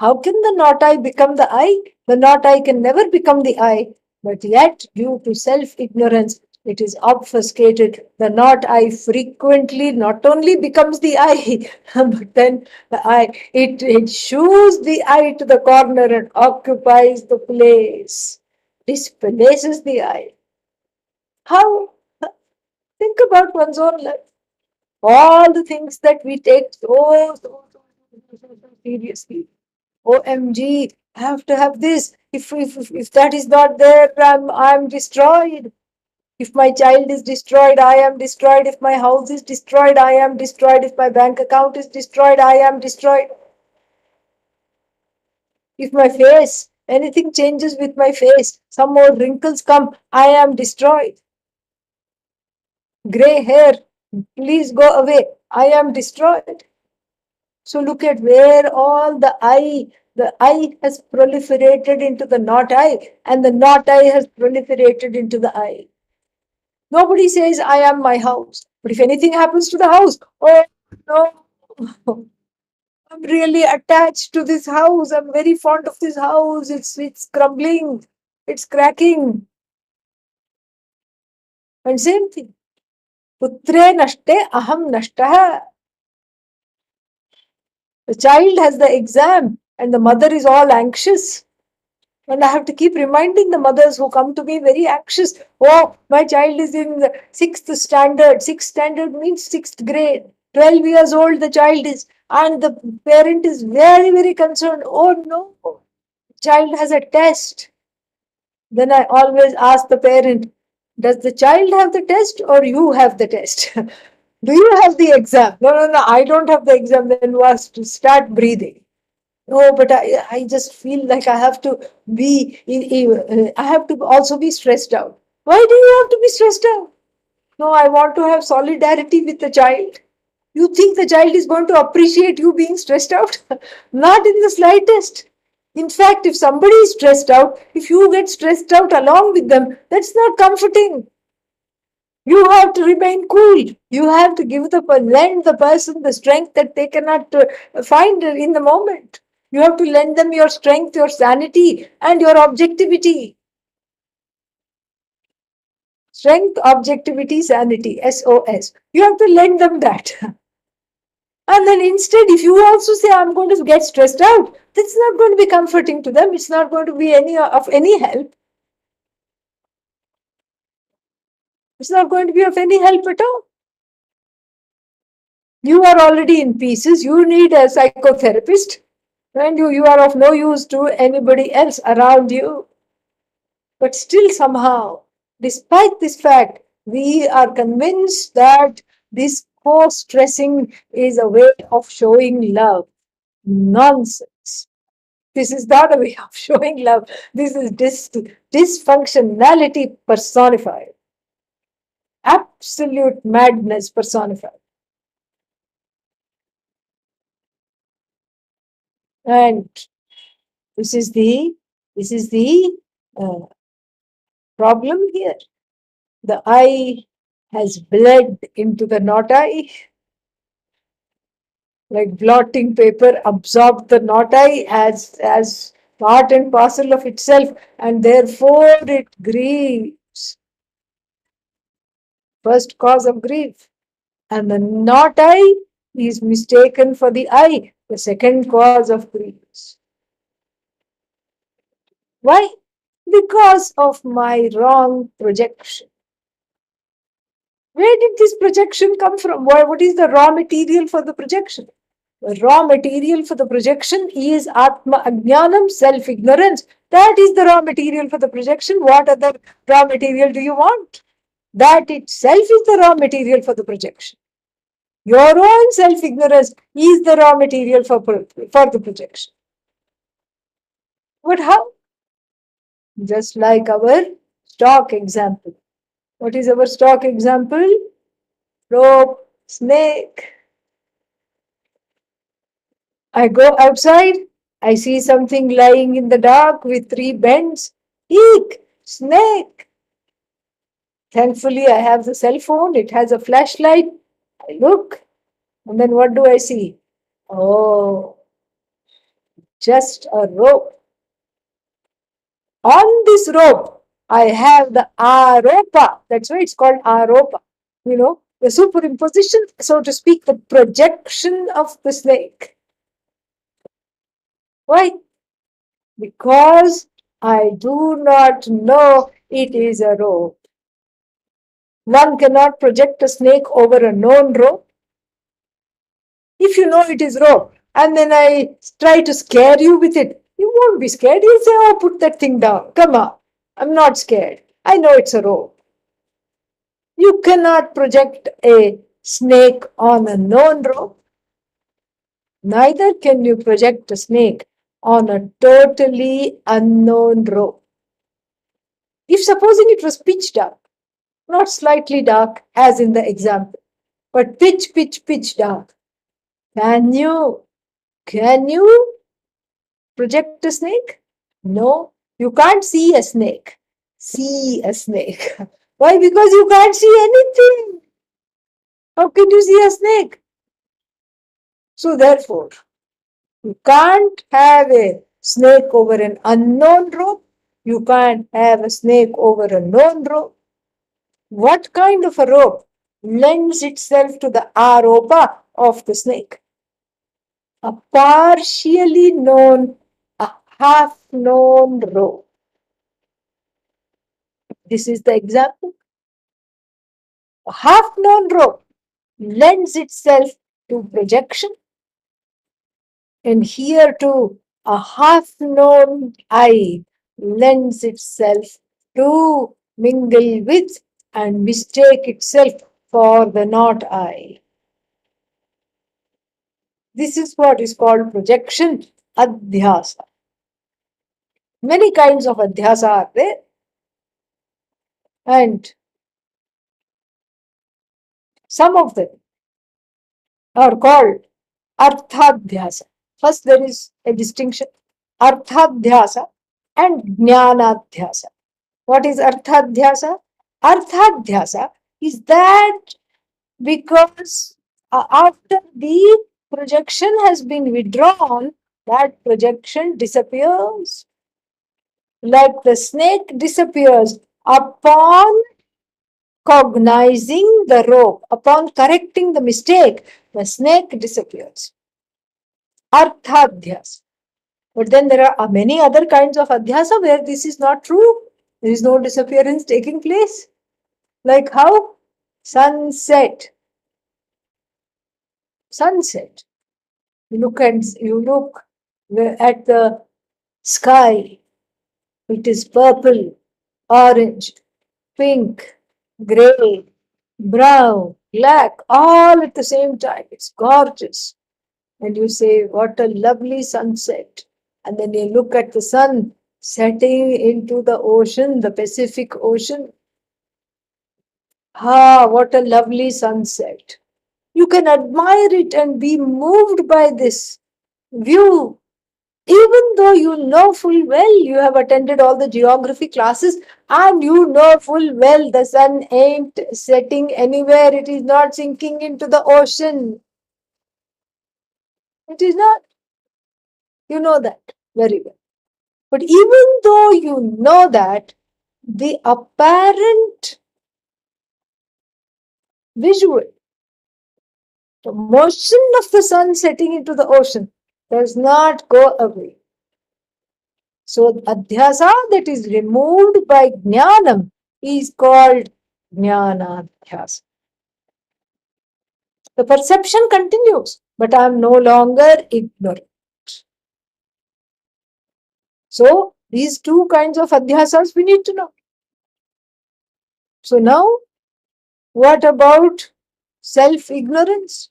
How can the not I become the I? The not I can never become the I, but yet, due to self ignorance, it is obfuscated. The not I frequently not only becomes the I, but then the I, it shoos the I to the corner and occupies the place, displaces the I. How? Think about one's own life. All the things that we take so seriously. OMG, I have to have this. If that is not there, I'm destroyed. If my child is destroyed, I am destroyed. If my house is destroyed, I am destroyed. If my bank account is destroyed, I am destroyed. If my face, anything changes with my face, some more wrinkles come, I am destroyed. Gray hair, please go away. I am destroyed. So look at where all the I The I has proliferated into the not I, and the not I has proliferated into the I. Nobody says, I am my house. But if anything happens to the house, oh no, I'm really attached to this house. I'm very fond of this house. It's crumbling, it's cracking. And same thing. Putre nashte aham nashtah. The child has the exam and the mother is all anxious. And I have to keep reminding the mothers who come to me very anxious. Oh, my child is in the sixth standard. Sixth standard means sixth grade. 12 years old the child is. And the parent is very, very concerned. Oh no, child has a test. Then I always ask the parent, does the child have the test or you have the test? Do you have the exam? No, no, no, I don't have the exam. Then you have to start breathing. No, but I just feel like I have to I have to also be stressed out. Why do you have to be stressed out? No, I want to have solidarity with the child. You think the child is going to appreciate you being stressed out? Not in the slightest. In fact, if somebody is stressed out, if you get stressed out along with them, that's not comforting. You have to remain cool. You have to lend the person the strength that they cannot find in the moment. You have to lend them your strength, your sanity, and your objectivity. Strength, objectivity, sanity, SOS. You have to lend them that. And then instead, if you also say, I'm going to get stressed out, that's not going to be comforting to them. It's not going to be of any help. It's not going to be of any help at all. You are already in pieces. You need a psychotherapist, and you are of no use to anybody else around you. But still, somehow, despite this fact, we are convinced that this co stressing is a way of showing love. Nonsense. This is not a way of showing love. This is dysfunctionality personified. Absolute madness personified. And this is the uh, problem here. The I has bled into the not I, like blotting paper absorbed the not I as part and parcel of itself, and therefore it grieves. First cause of grief. And the not I is mistaken for the I, the second cause of grief. Why? Because of my wrong projection. Where did this projection come from? What is the raw material for the projection? The raw material for the projection is Atma Ajnanam, self ignorance. That is the raw material for the projection. What other raw material do you want? That itself is the raw material for the projection. Your own self ignorance is the raw material for the projection. But how? Just like our stock example. What is our stock example? Rope, snake. I go outside, I see something lying in the dark with three bends. Eek, snake. Thankfully, I have the cell phone, it has a flashlight. I look, and then what do I see? Oh, just a rope. On this rope, I have the aropa. That's why it's called aropa. The superimposition, so to speak, the projection of the snake. Why? Because I do not know it is a rope. One cannot project a snake over a known rope. If you know it is rope, and then I try to scare you with it, you won't be scared. You'll say, oh, put that thing down. Come on. I'm not scared. I know it's a rope. You cannot project a snake on a known rope. Neither can you project a snake on a totally unknown rope. If supposing it was pitch dark, not slightly dark as in the example, but pitch dark, can you project a snake? No, you can't see a snake. See a snake. Why? Because you can't see anything. How can you see a snake? So, therefore, you can't have a snake over an unknown rope. You can't have a snake over a known rope. What kind of a rope lends itself to the aropa of the snake? A partially known, a half known rope. This is the example. A half known rope lends itself to projection, and here too a half known I lends itself to mingle with and mistake itself for the not I. This is what is called projection, adhyasa. Many kinds of adhyasa are there, and some of them are called arthadhyasa. First, there is a distinction, arthadhyasa and jnanadhyasa. What is arthadhyasa? Arthadhyasa is that because after the projection has been withdrawn, that projection disappears. Like the snake disappears upon cognizing the rope, upon correcting the mistake, the snake disappears. Arthadhyasa. But then there are many other kinds of adhyasa where this is not true. There is no disappearance taking place. Like how? Sunset. Sunset. You look at the sky. It is purple, orange, pink, grey, brown, black, all at the same time. It's gorgeous. And you say, what a lovely sunset. And then you look at the sun setting into the ocean, the Pacific Ocean. Ah, what a lovely sunset. You can admire it and be moved by this view, even though you know full well you have attended all the geography classes and you know full well the sun ain't setting anywhere, it is not sinking into the ocean. It is not. You know that very well. But even though you know that, the apparent visual, the motion of the sun setting into the ocean does not go away. So, adhyasa that is removed by jnanam is called jnanadhyasa. The perception continues, but I am no longer ignorant. So, these two kinds of adhyasas we need to know. So, now what about self ignorance?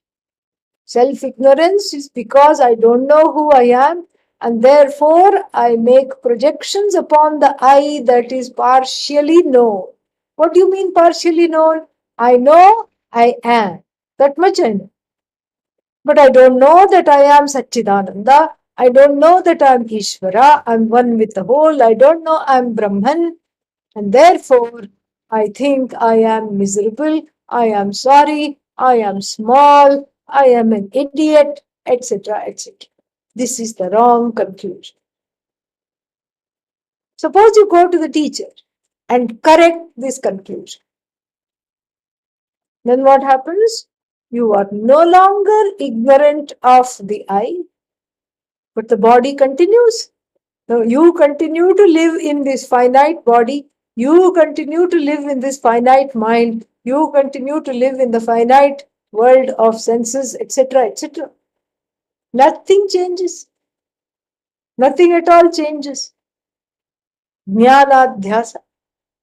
Self ignorance is because I don't know who I am, and therefore I make projections upon the I that is partially known. What do you mean partially known? I know I am. That much I know. But I don't know that I am Satchidananda. I don't know that I am Ishvara. I am one with the whole. I don't know I am Brahman. And therefore, I think I am miserable. I am sorry. I am small. I am an idiot, etc., etc. This is the wrong conclusion. Suppose you go to the teacher and correct this conclusion. Then what happens? You are no longer ignorant of the I, but the body continues. So you continue to live in this finite body. You continue to live in this finite mind. You continue to live in the finite world of senses, etc., etc. Nothing changes. Nothing at all changes. Jnanadhyasa.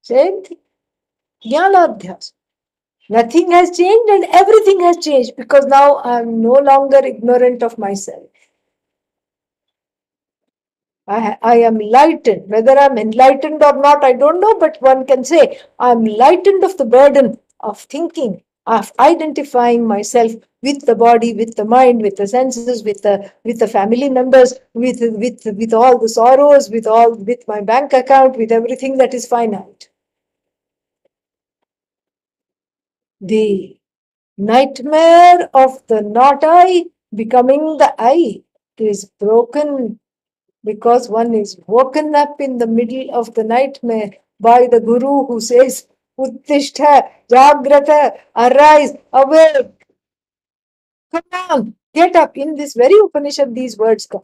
Same thing. Jnanadhyasa. Nothing has changed and everything has changed because now I am no longer ignorant of myself. I am lightened. Whether I'm enlightened or not, I don't know, but one can say I'm lightened of the burden of thinking. of identifying myself with the body, with the mind, with the senses, with the family members, with all the sorrows, with my bank account, with everything that is finite. The nightmare of the not I becoming the I is broken because one is woken up in the middle of the nightmare by the Guru who says, Uttishtha, Jagrata, arise, awake, come on, get up. In this very Upanishad, these words come.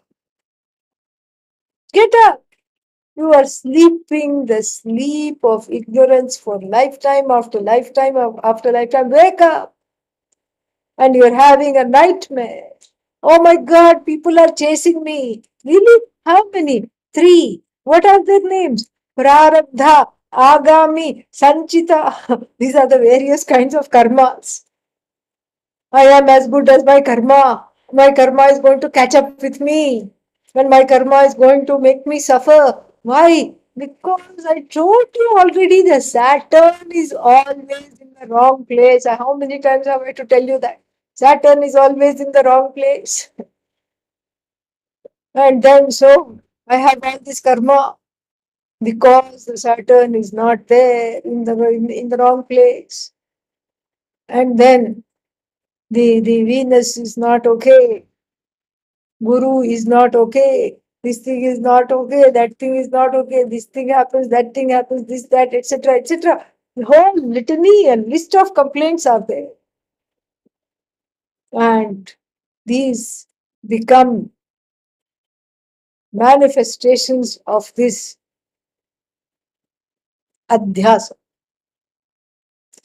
Get up. You are sleeping the sleep of ignorance for lifetime after lifetime after lifetime. Wake up. And you're having a nightmare. Oh my God, people are chasing me. Really? How many? Three. What are their names? Prarabdha, Agami, Sanchita. These are the various kinds of karmas. I am as good as my karma. My karma is going to catch up with me. And my karma is going to make me suffer. Why? Because I told you already the Saturn is always in the wrong place. How many times have I to tell you that? Saturn is always in the wrong place. And then so I have all this karma because the Saturn is not there in the wrong place. And then the Venus is not okay. Guru is not okay. This thing is not okay. That thing is not okay. This thing happens. That thing happens. This, that, etc., etc. The whole litany and list of complaints are there. And these become manifestations of this adhyasa,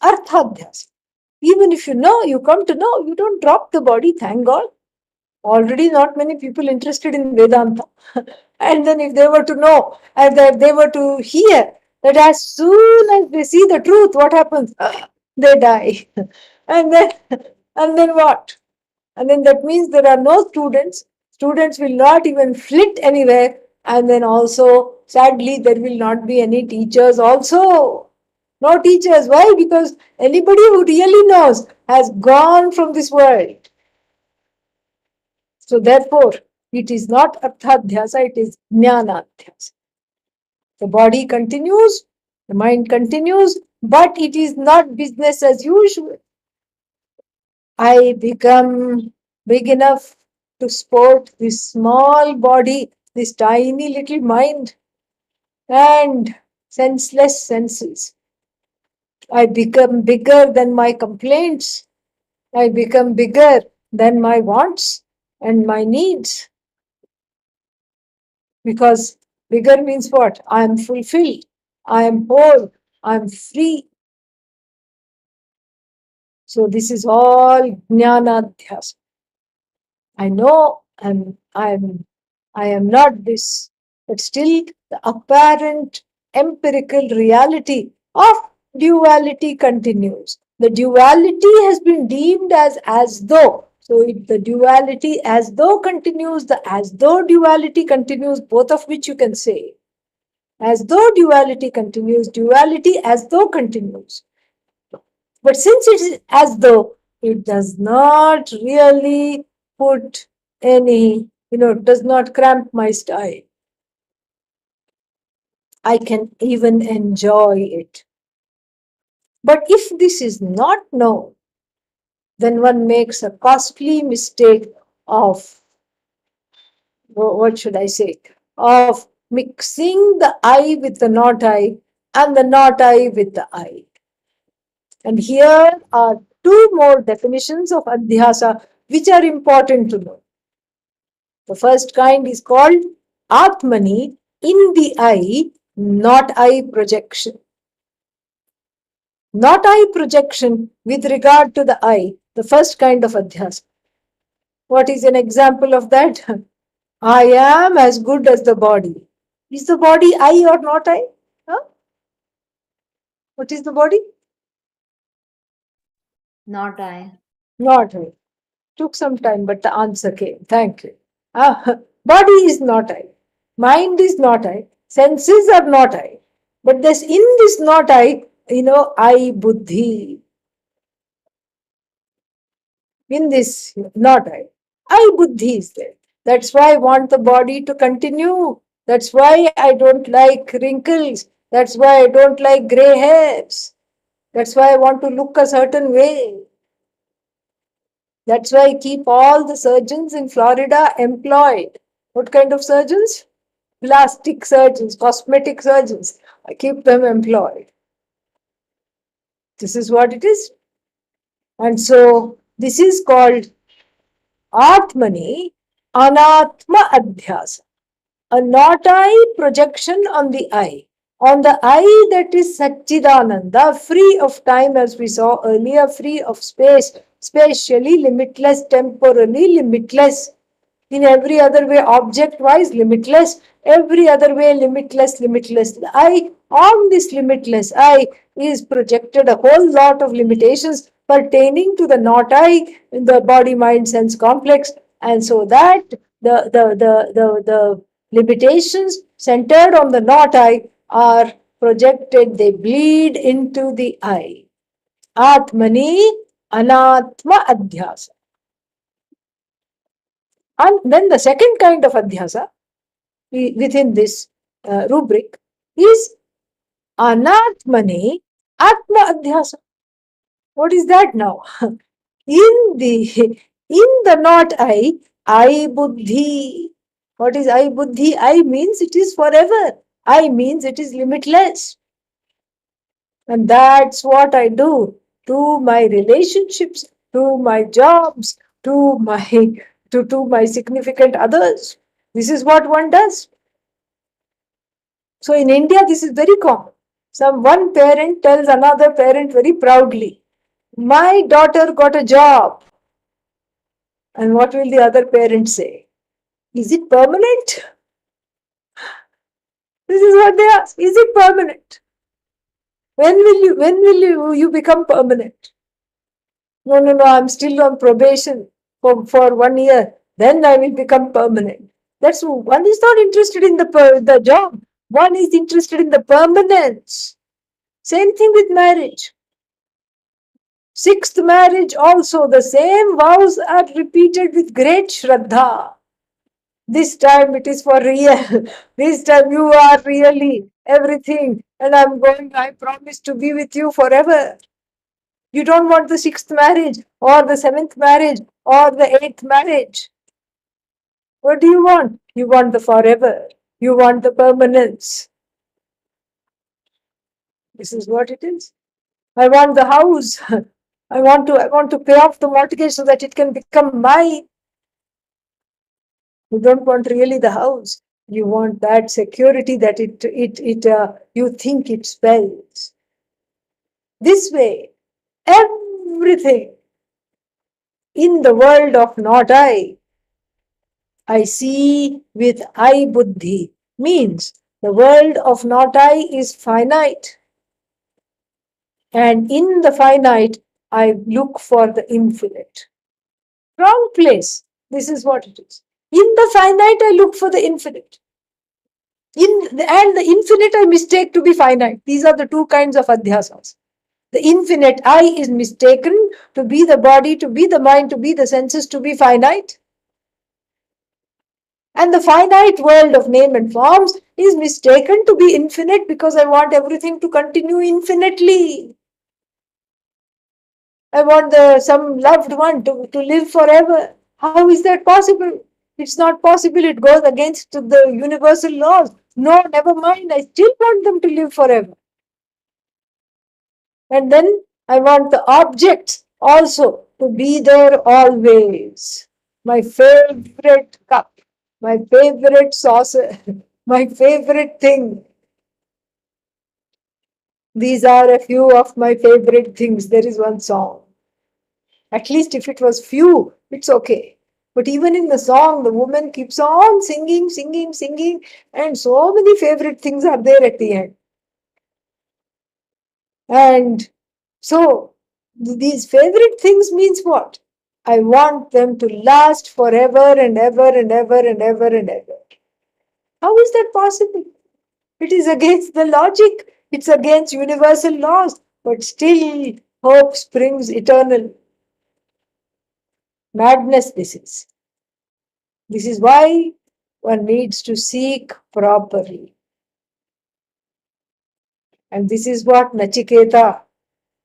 arthadhyasa. Even if you know, you come to know, you don't drop the body, thank God. Already not many people interested in Vedanta. And then if they were to know, and that they were to hear, that as soon as they see the truth, what happens? They die. And then, and then what? And then that means there are no students. Students will not even flit anywhere. And then also, sadly, there will not be any teachers also. No teachers. Why? Because anybody who really knows has gone from this world. So therefore, it is not arthadhyasa, it is jnanadhyasa. The body continues, the mind continues, but it is not business as usual. I become big enough to sport this small body, this tiny little mind, and senseless senses. I become bigger than my complaints. I become bigger than my wants and my needs. Because bigger means what? I am fulfilled. I am whole. I am free. So this is all jnanadhyasa. I know I am not this, but still the apparent empirical reality of duality continues. The duality has been deemed as though. So if the duality as though continues, the as though duality continues, both of which you can say. As though duality continues, duality as though continues. But since it is as though, it does not really put any, does not cramp my style. I can even enjoy it. But if this is not known, then one makes a costly mistake of, what should I say, of mixing the I with the not I and the not I with the I. And here are two more definitions of adhyasa which are important to know. The first kind is called Atmani, in the I, not I projection. Not I projection with regard to the I, the first kind of adhyasa. What is an example of that? I am as good as the body. Is the body I or not I? Huh? What is the body? Not I. Not I. Took some time, but the answer came. Thank you. Body is not I. Mind is not I. Senses are not I. But in this not I, I buddhi. in this, not I. I buddhi is there. That's why I want the body to continue. That's why I don't like wrinkles. That's why I don't like gray hairs. That's why I want to look a certain way. That's why I keep all the surgeons in Florida employed. What kind of surgeons? Plastic surgeons, cosmetic surgeons. I keep them employed. This is what it is. And so this is called Atmani Anatma Adhyasa. A not I projection on the I. On the I that is Satchidananda, free of time as we saw earlier, free of space, spatially limitless, temporally limitless, in every other way object wise limitless, every other way limitless. I, on this limitless I, is projected a whole lot of limitations pertaining to the not I in the body mind sense complex, and so that the limitations centered on the not I are projected, they bleed into the I. Atmani Anatma Adhyasa. And then the second kind of adhyasa within this rubric is anatmani atma adhyasa. What is that now? In the not I buddhi. What is I buddhi? I means it is forever. I means it is limitless. And that's what I do to my relationships, to my jobs, to my to my significant others. This is what one does. So in India, this is very common. Some one parent tells another parent very proudly, "My daughter got a job." And what will the other parent say? Is it permanent? This is what they ask. Is it permanent? When will you become permanent? No, I'm still on probation for 1 year. Then I will become permanent. That's one is not interested in the job. One is interested in the permanence. Same thing with marriage. Sixth marriage also, the same vows are repeated with great Shraddha. This time it is for real. This time you are really everything. And I promise to be with you forever. You don't want the sixth marriage or the seventh marriage or the eighth marriage. What do you want? You want the forever. You want the permanence. This is what it is. I want the house. I want to pay off the mortgage so that it can become mine. You don't want really the house. You want that security that you think it spells. This way, everything in the world of not I see with I buddhi, means the world of not I is finite. And in the finite, I look for the infinite. Wrong place. This is what it is. In the finite, I look for the infinite. And the infinite I mistake to be finite. These are the two kinds of adhyasas. The infinite I is mistaken to be the body, to be the mind, to be the senses, to be finite. And the finite world of name and forms is mistaken to be infinite because I want everything to continue infinitely. I want some loved one to live forever. How is that possible? It's not possible. It goes against the universal laws. No, never mind. I still want them to live forever. And then I want the objects also to be there always. My favorite cup, my favorite saucer, my favorite thing. These are a few of my favorite things. There is one song. At least if it was few, it's okay. But even in the song, the woman keeps on singing, and so many favorite things are there at the end. And so these favorite things means what? I want them to last forever and ever and ever and ever and ever. How is that possible? It is against the logic. It's against universal laws. But still, hope springs eternal. Madness this is. This is why one needs to seek properly. And this is what Nachiketa,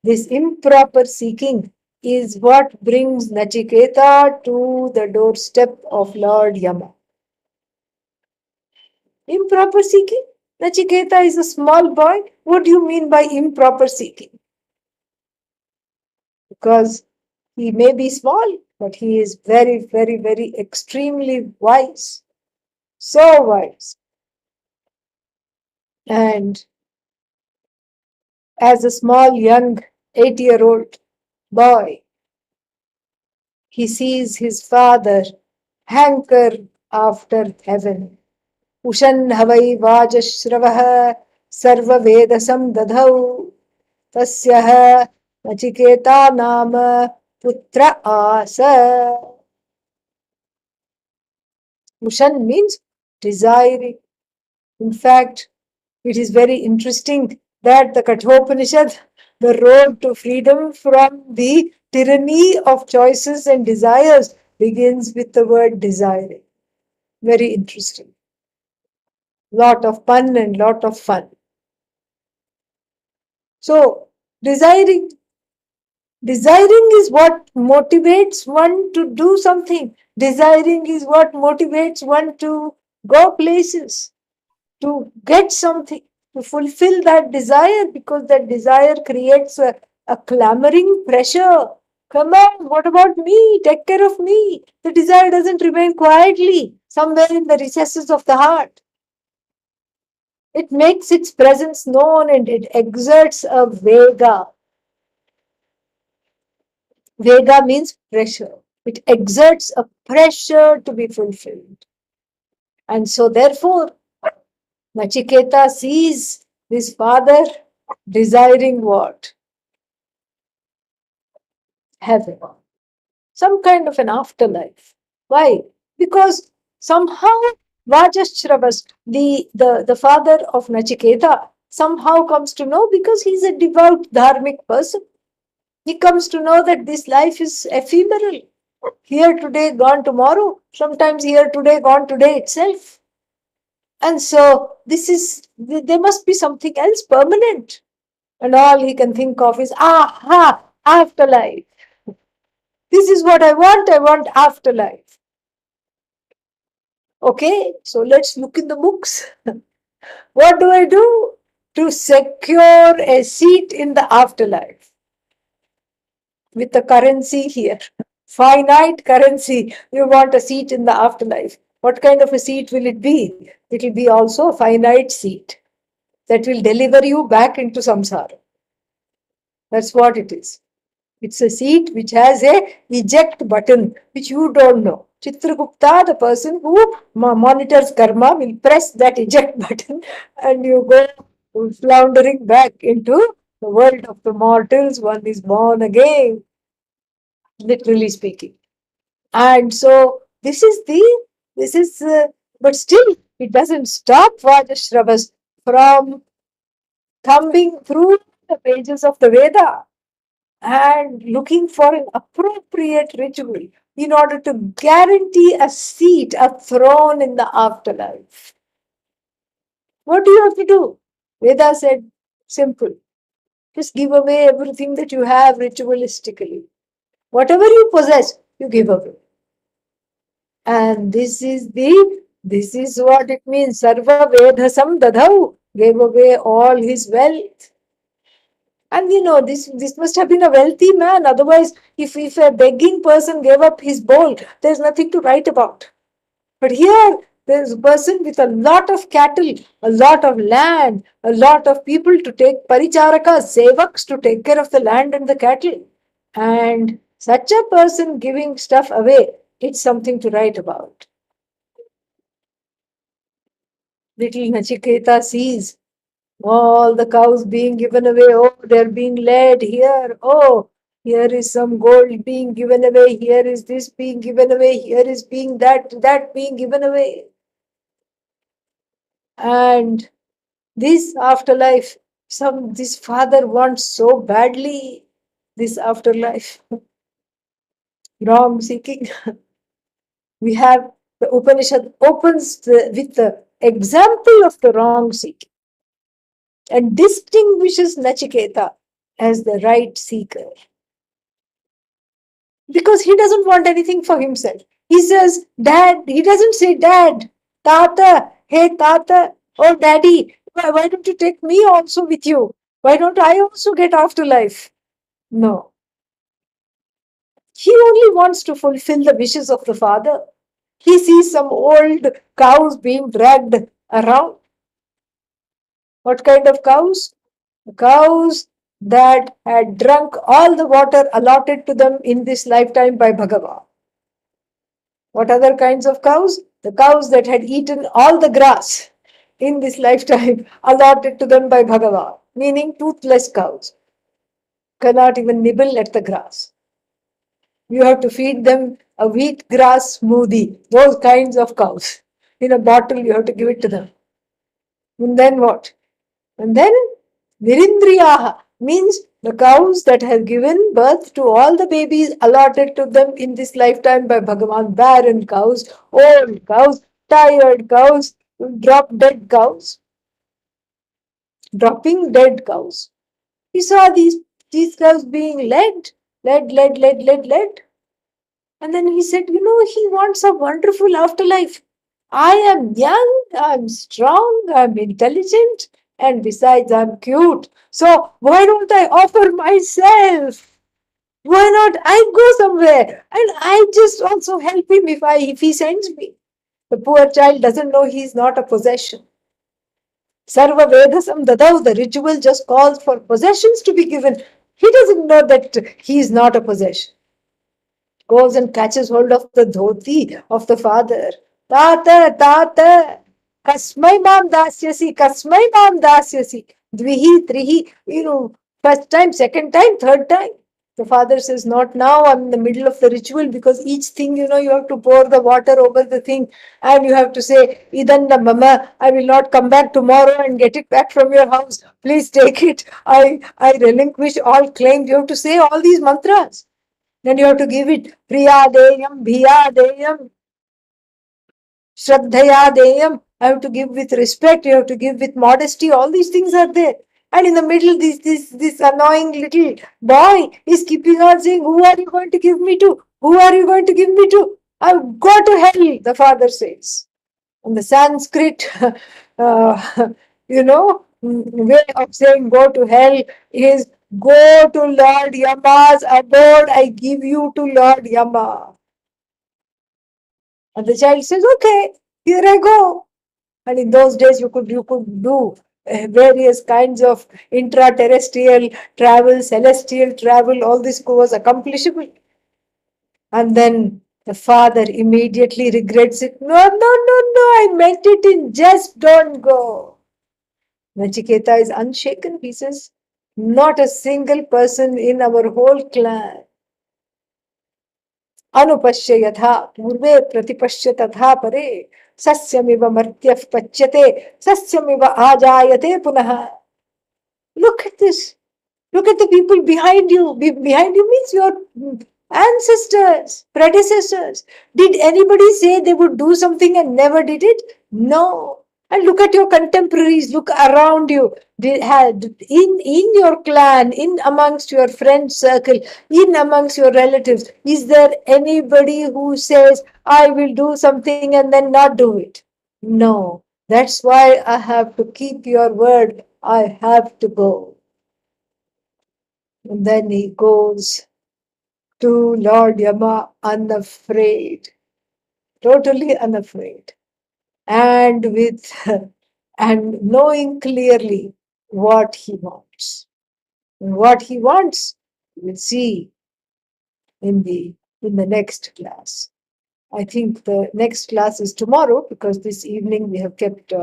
this improper seeking, is what brings Nachiketa to the doorstep of Lord Yama. Improper seeking? Nachiketa is a small boy. What do you mean by improper seeking? Because he may be small, but he is very, very, very extremely wise. So wise. And as a small, young 8-year-old boy, he sees his father hanker after heaven. Ushan havai vajashravah sarva vedasam dadhau tasyah nachiketa nama putra asa. Ushan means desiring. In fact, it is very interesting that the Kathopanishad, the road to freedom from the tyranny of choices and desires, begins with the word desiring. Very interesting. Lot of pun and lot of fun. So, desiring. Desiring is what motivates one to do something. Desiring is what motivates one to go places, to get something, to fulfill that desire, because that desire creates a clamoring pressure. Come on, what about me? Take care of me. The desire doesn't remain quietly somewhere in the recesses of the heart. It makes its presence known and it exerts a vega. Vega means pressure. It exerts a pressure to be fulfilled. And so, therefore, Nachiketa sees his father desiring what? Heaven. Some kind of an afterlife. Why? Because somehow Vajashravas, the father of Nachiketa, somehow comes to know, because he's a devout dharmic person. He comes to know that this life is ephemeral. Here today, gone tomorrow. Sometimes here today, gone today itself. And so there must be something else permanent. And all he can think of is, aha, afterlife. This is what I want afterlife. Okay, so let's look in the books. What do I do to secure a seat in the afterlife? With the currency here, finite currency, you want a seat in the afterlife. What kind of a seat will it be? It will be also a finite seat that will deliver you back into samsara. That's what it is. It's a seat which has a eject button, which you don't know. Chitragupta, the person who monitors karma, will press that eject button and you go floundering back into the world of the mortals. One is born again, literally speaking. And so this is, but still it doesn't stop Vajashravas from thumbing through the pages of the Veda and looking for an appropriate ritual in order to guarantee a seat, a throne in the afterlife. What do you have to do? Veda said, simple. Just give away everything that you have ritualistically. Whatever you possess, you give away. And this is what it means. Sarva vedhasam dadhau, gave away all his wealth. And this must have been a wealthy man. Otherwise, if a begging person gave up his bowl, there's nothing to write about. But here, there's a person with a lot of cattle, a lot of land, a lot of people to take paricharakas, sevaks to take care of the land and the cattle. And such a person giving stuff away, it's something to write about. Little Nachiketa sees all the cows being given away. Oh, they're being led here. Oh, here is some gold being given away. Here is this being given away. Here is being that being given away. And this afterlife, this father wants so badly this afterlife. wrong seeking. We have the Upanishad opens with the example of the wrong seeking and distinguishes Nachiketa as the right seeker because he doesn't want anything for himself. He says, Dad, he doesn't say, Dad, Tata, hey, Tata, oh, Daddy, why don't you take me also with you? Why don't I also get afterlife? No. He only wants to fulfill the wishes of the father. He sees some old cows being dragged around. What kind of cows? Cows that had drunk all the water allotted to them in this lifetime by Bhagavan. What other kinds of cows? The cows that had eaten all the grass in this lifetime allotted to them by Bhagavan, meaning toothless cows, cannot even nibble at the grass. You have to feed them a wheat grass smoothie, those kinds of cows. In a bottle, you have to give it to them. And then what? And then Nirindriyaha means the cows that have given birth to all the babies allotted to them in this lifetime by Bhagavan. Barren cows, old cows, tired cows, drop dead cows, dropping dead cows. He saw these cows being led. And then he said, he wants a wonderful afterlife. I am young, I'm strong, I'm intelligent, and besides, I'm cute. So why don't I offer myself? Why not I go somewhere and I just also help him if he sends me? The poor child doesn't know he's not a possession. Sarva Vedasam Dadau, the ritual just calls for possessions to be given. He doesn't know that he is not a possession. Goes and catches hold of the dhoti of the father. Tata, Tata, Kasmai Mam Dasyasi, Kasmai Mam Dasyasi. Dvihi, Trihi, first time, second time, third time. The father says, Not now, I'm in the middle of the ritual because each thing, you have to pour the water over the thing and you have to say, Idanna Mama, I will not come back tomorrow and get it back from your house. Please take it. I relinquish all claims. You have to say all these mantras. Then you have to give it Priya Deyam, Bhiya Deyam, Shraddhaya Deyam. I have to give with respect, you have to give with modesty. All these things are there. And in the middle, this annoying little boy is keeping on saying, Who are you going to give me to? Who are you going to give me to? I'll go to hell, the father says. And the Sanskrit, uh, way of saying go to hell is go to Lord Yama's abode. I give you to Lord Yama. And the child says, okay, here I go. And in those days, you could do various kinds of intra-terrestrial travel, celestial travel. All this was accomplishable. And then the father immediately regrets it. No, no, no, no, I meant it in jest. Don't go. Nachiketa is unshaken. He says, not a single person in our whole clan. अनुपश्य यथा पूर्वे प्रतिपश्य तथा परे सस्यमिव मर्त्यः पच्यते सस्यमिव आजायते पुनः. Look at this. Look at the people behind you. Behind you means your ancestors, predecessors. Did anybody say they would do something and never did it? No. And look at your contemporaries. Look around you. In your clan, in amongst your friend circle, in amongst your relatives, is there anybody who says, I will do something and then not do it? No. That's why I have to keep your word. I have to go. And then he goes to Lord Yama unafraid, totally unafraid, and with and knowing clearly what he wants. And what he wants, we'll see in the next class. I think the next class is tomorrow because this evening we have kept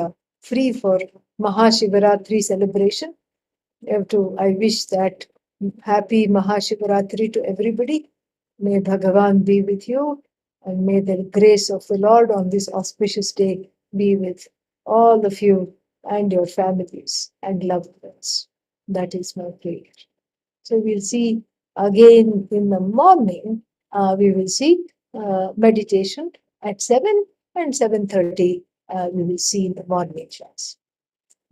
free for Mahashivaratri celebration. I wish that happy Mahashivaratri to everybody. May Bhagavan be with you and may the grace of the Lord on this auspicious day be with all of you and your families and loved ones. That is my prayer. So we'll see again in the morning we will see meditation at 7 and 7:30. We will see in the morning class.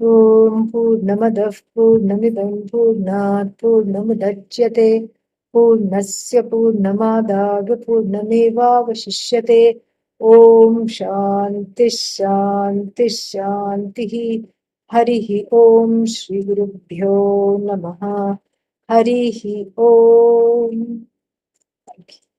Om Purnamadah Purnamidam Purnat Purnamudachyate Purnasya Purnamadaya Purnamevavashishyate. Om Shanti Shanti Shanti. Harihi Om Shri Gurubhyo Namaha. Harihi Om. Thank you.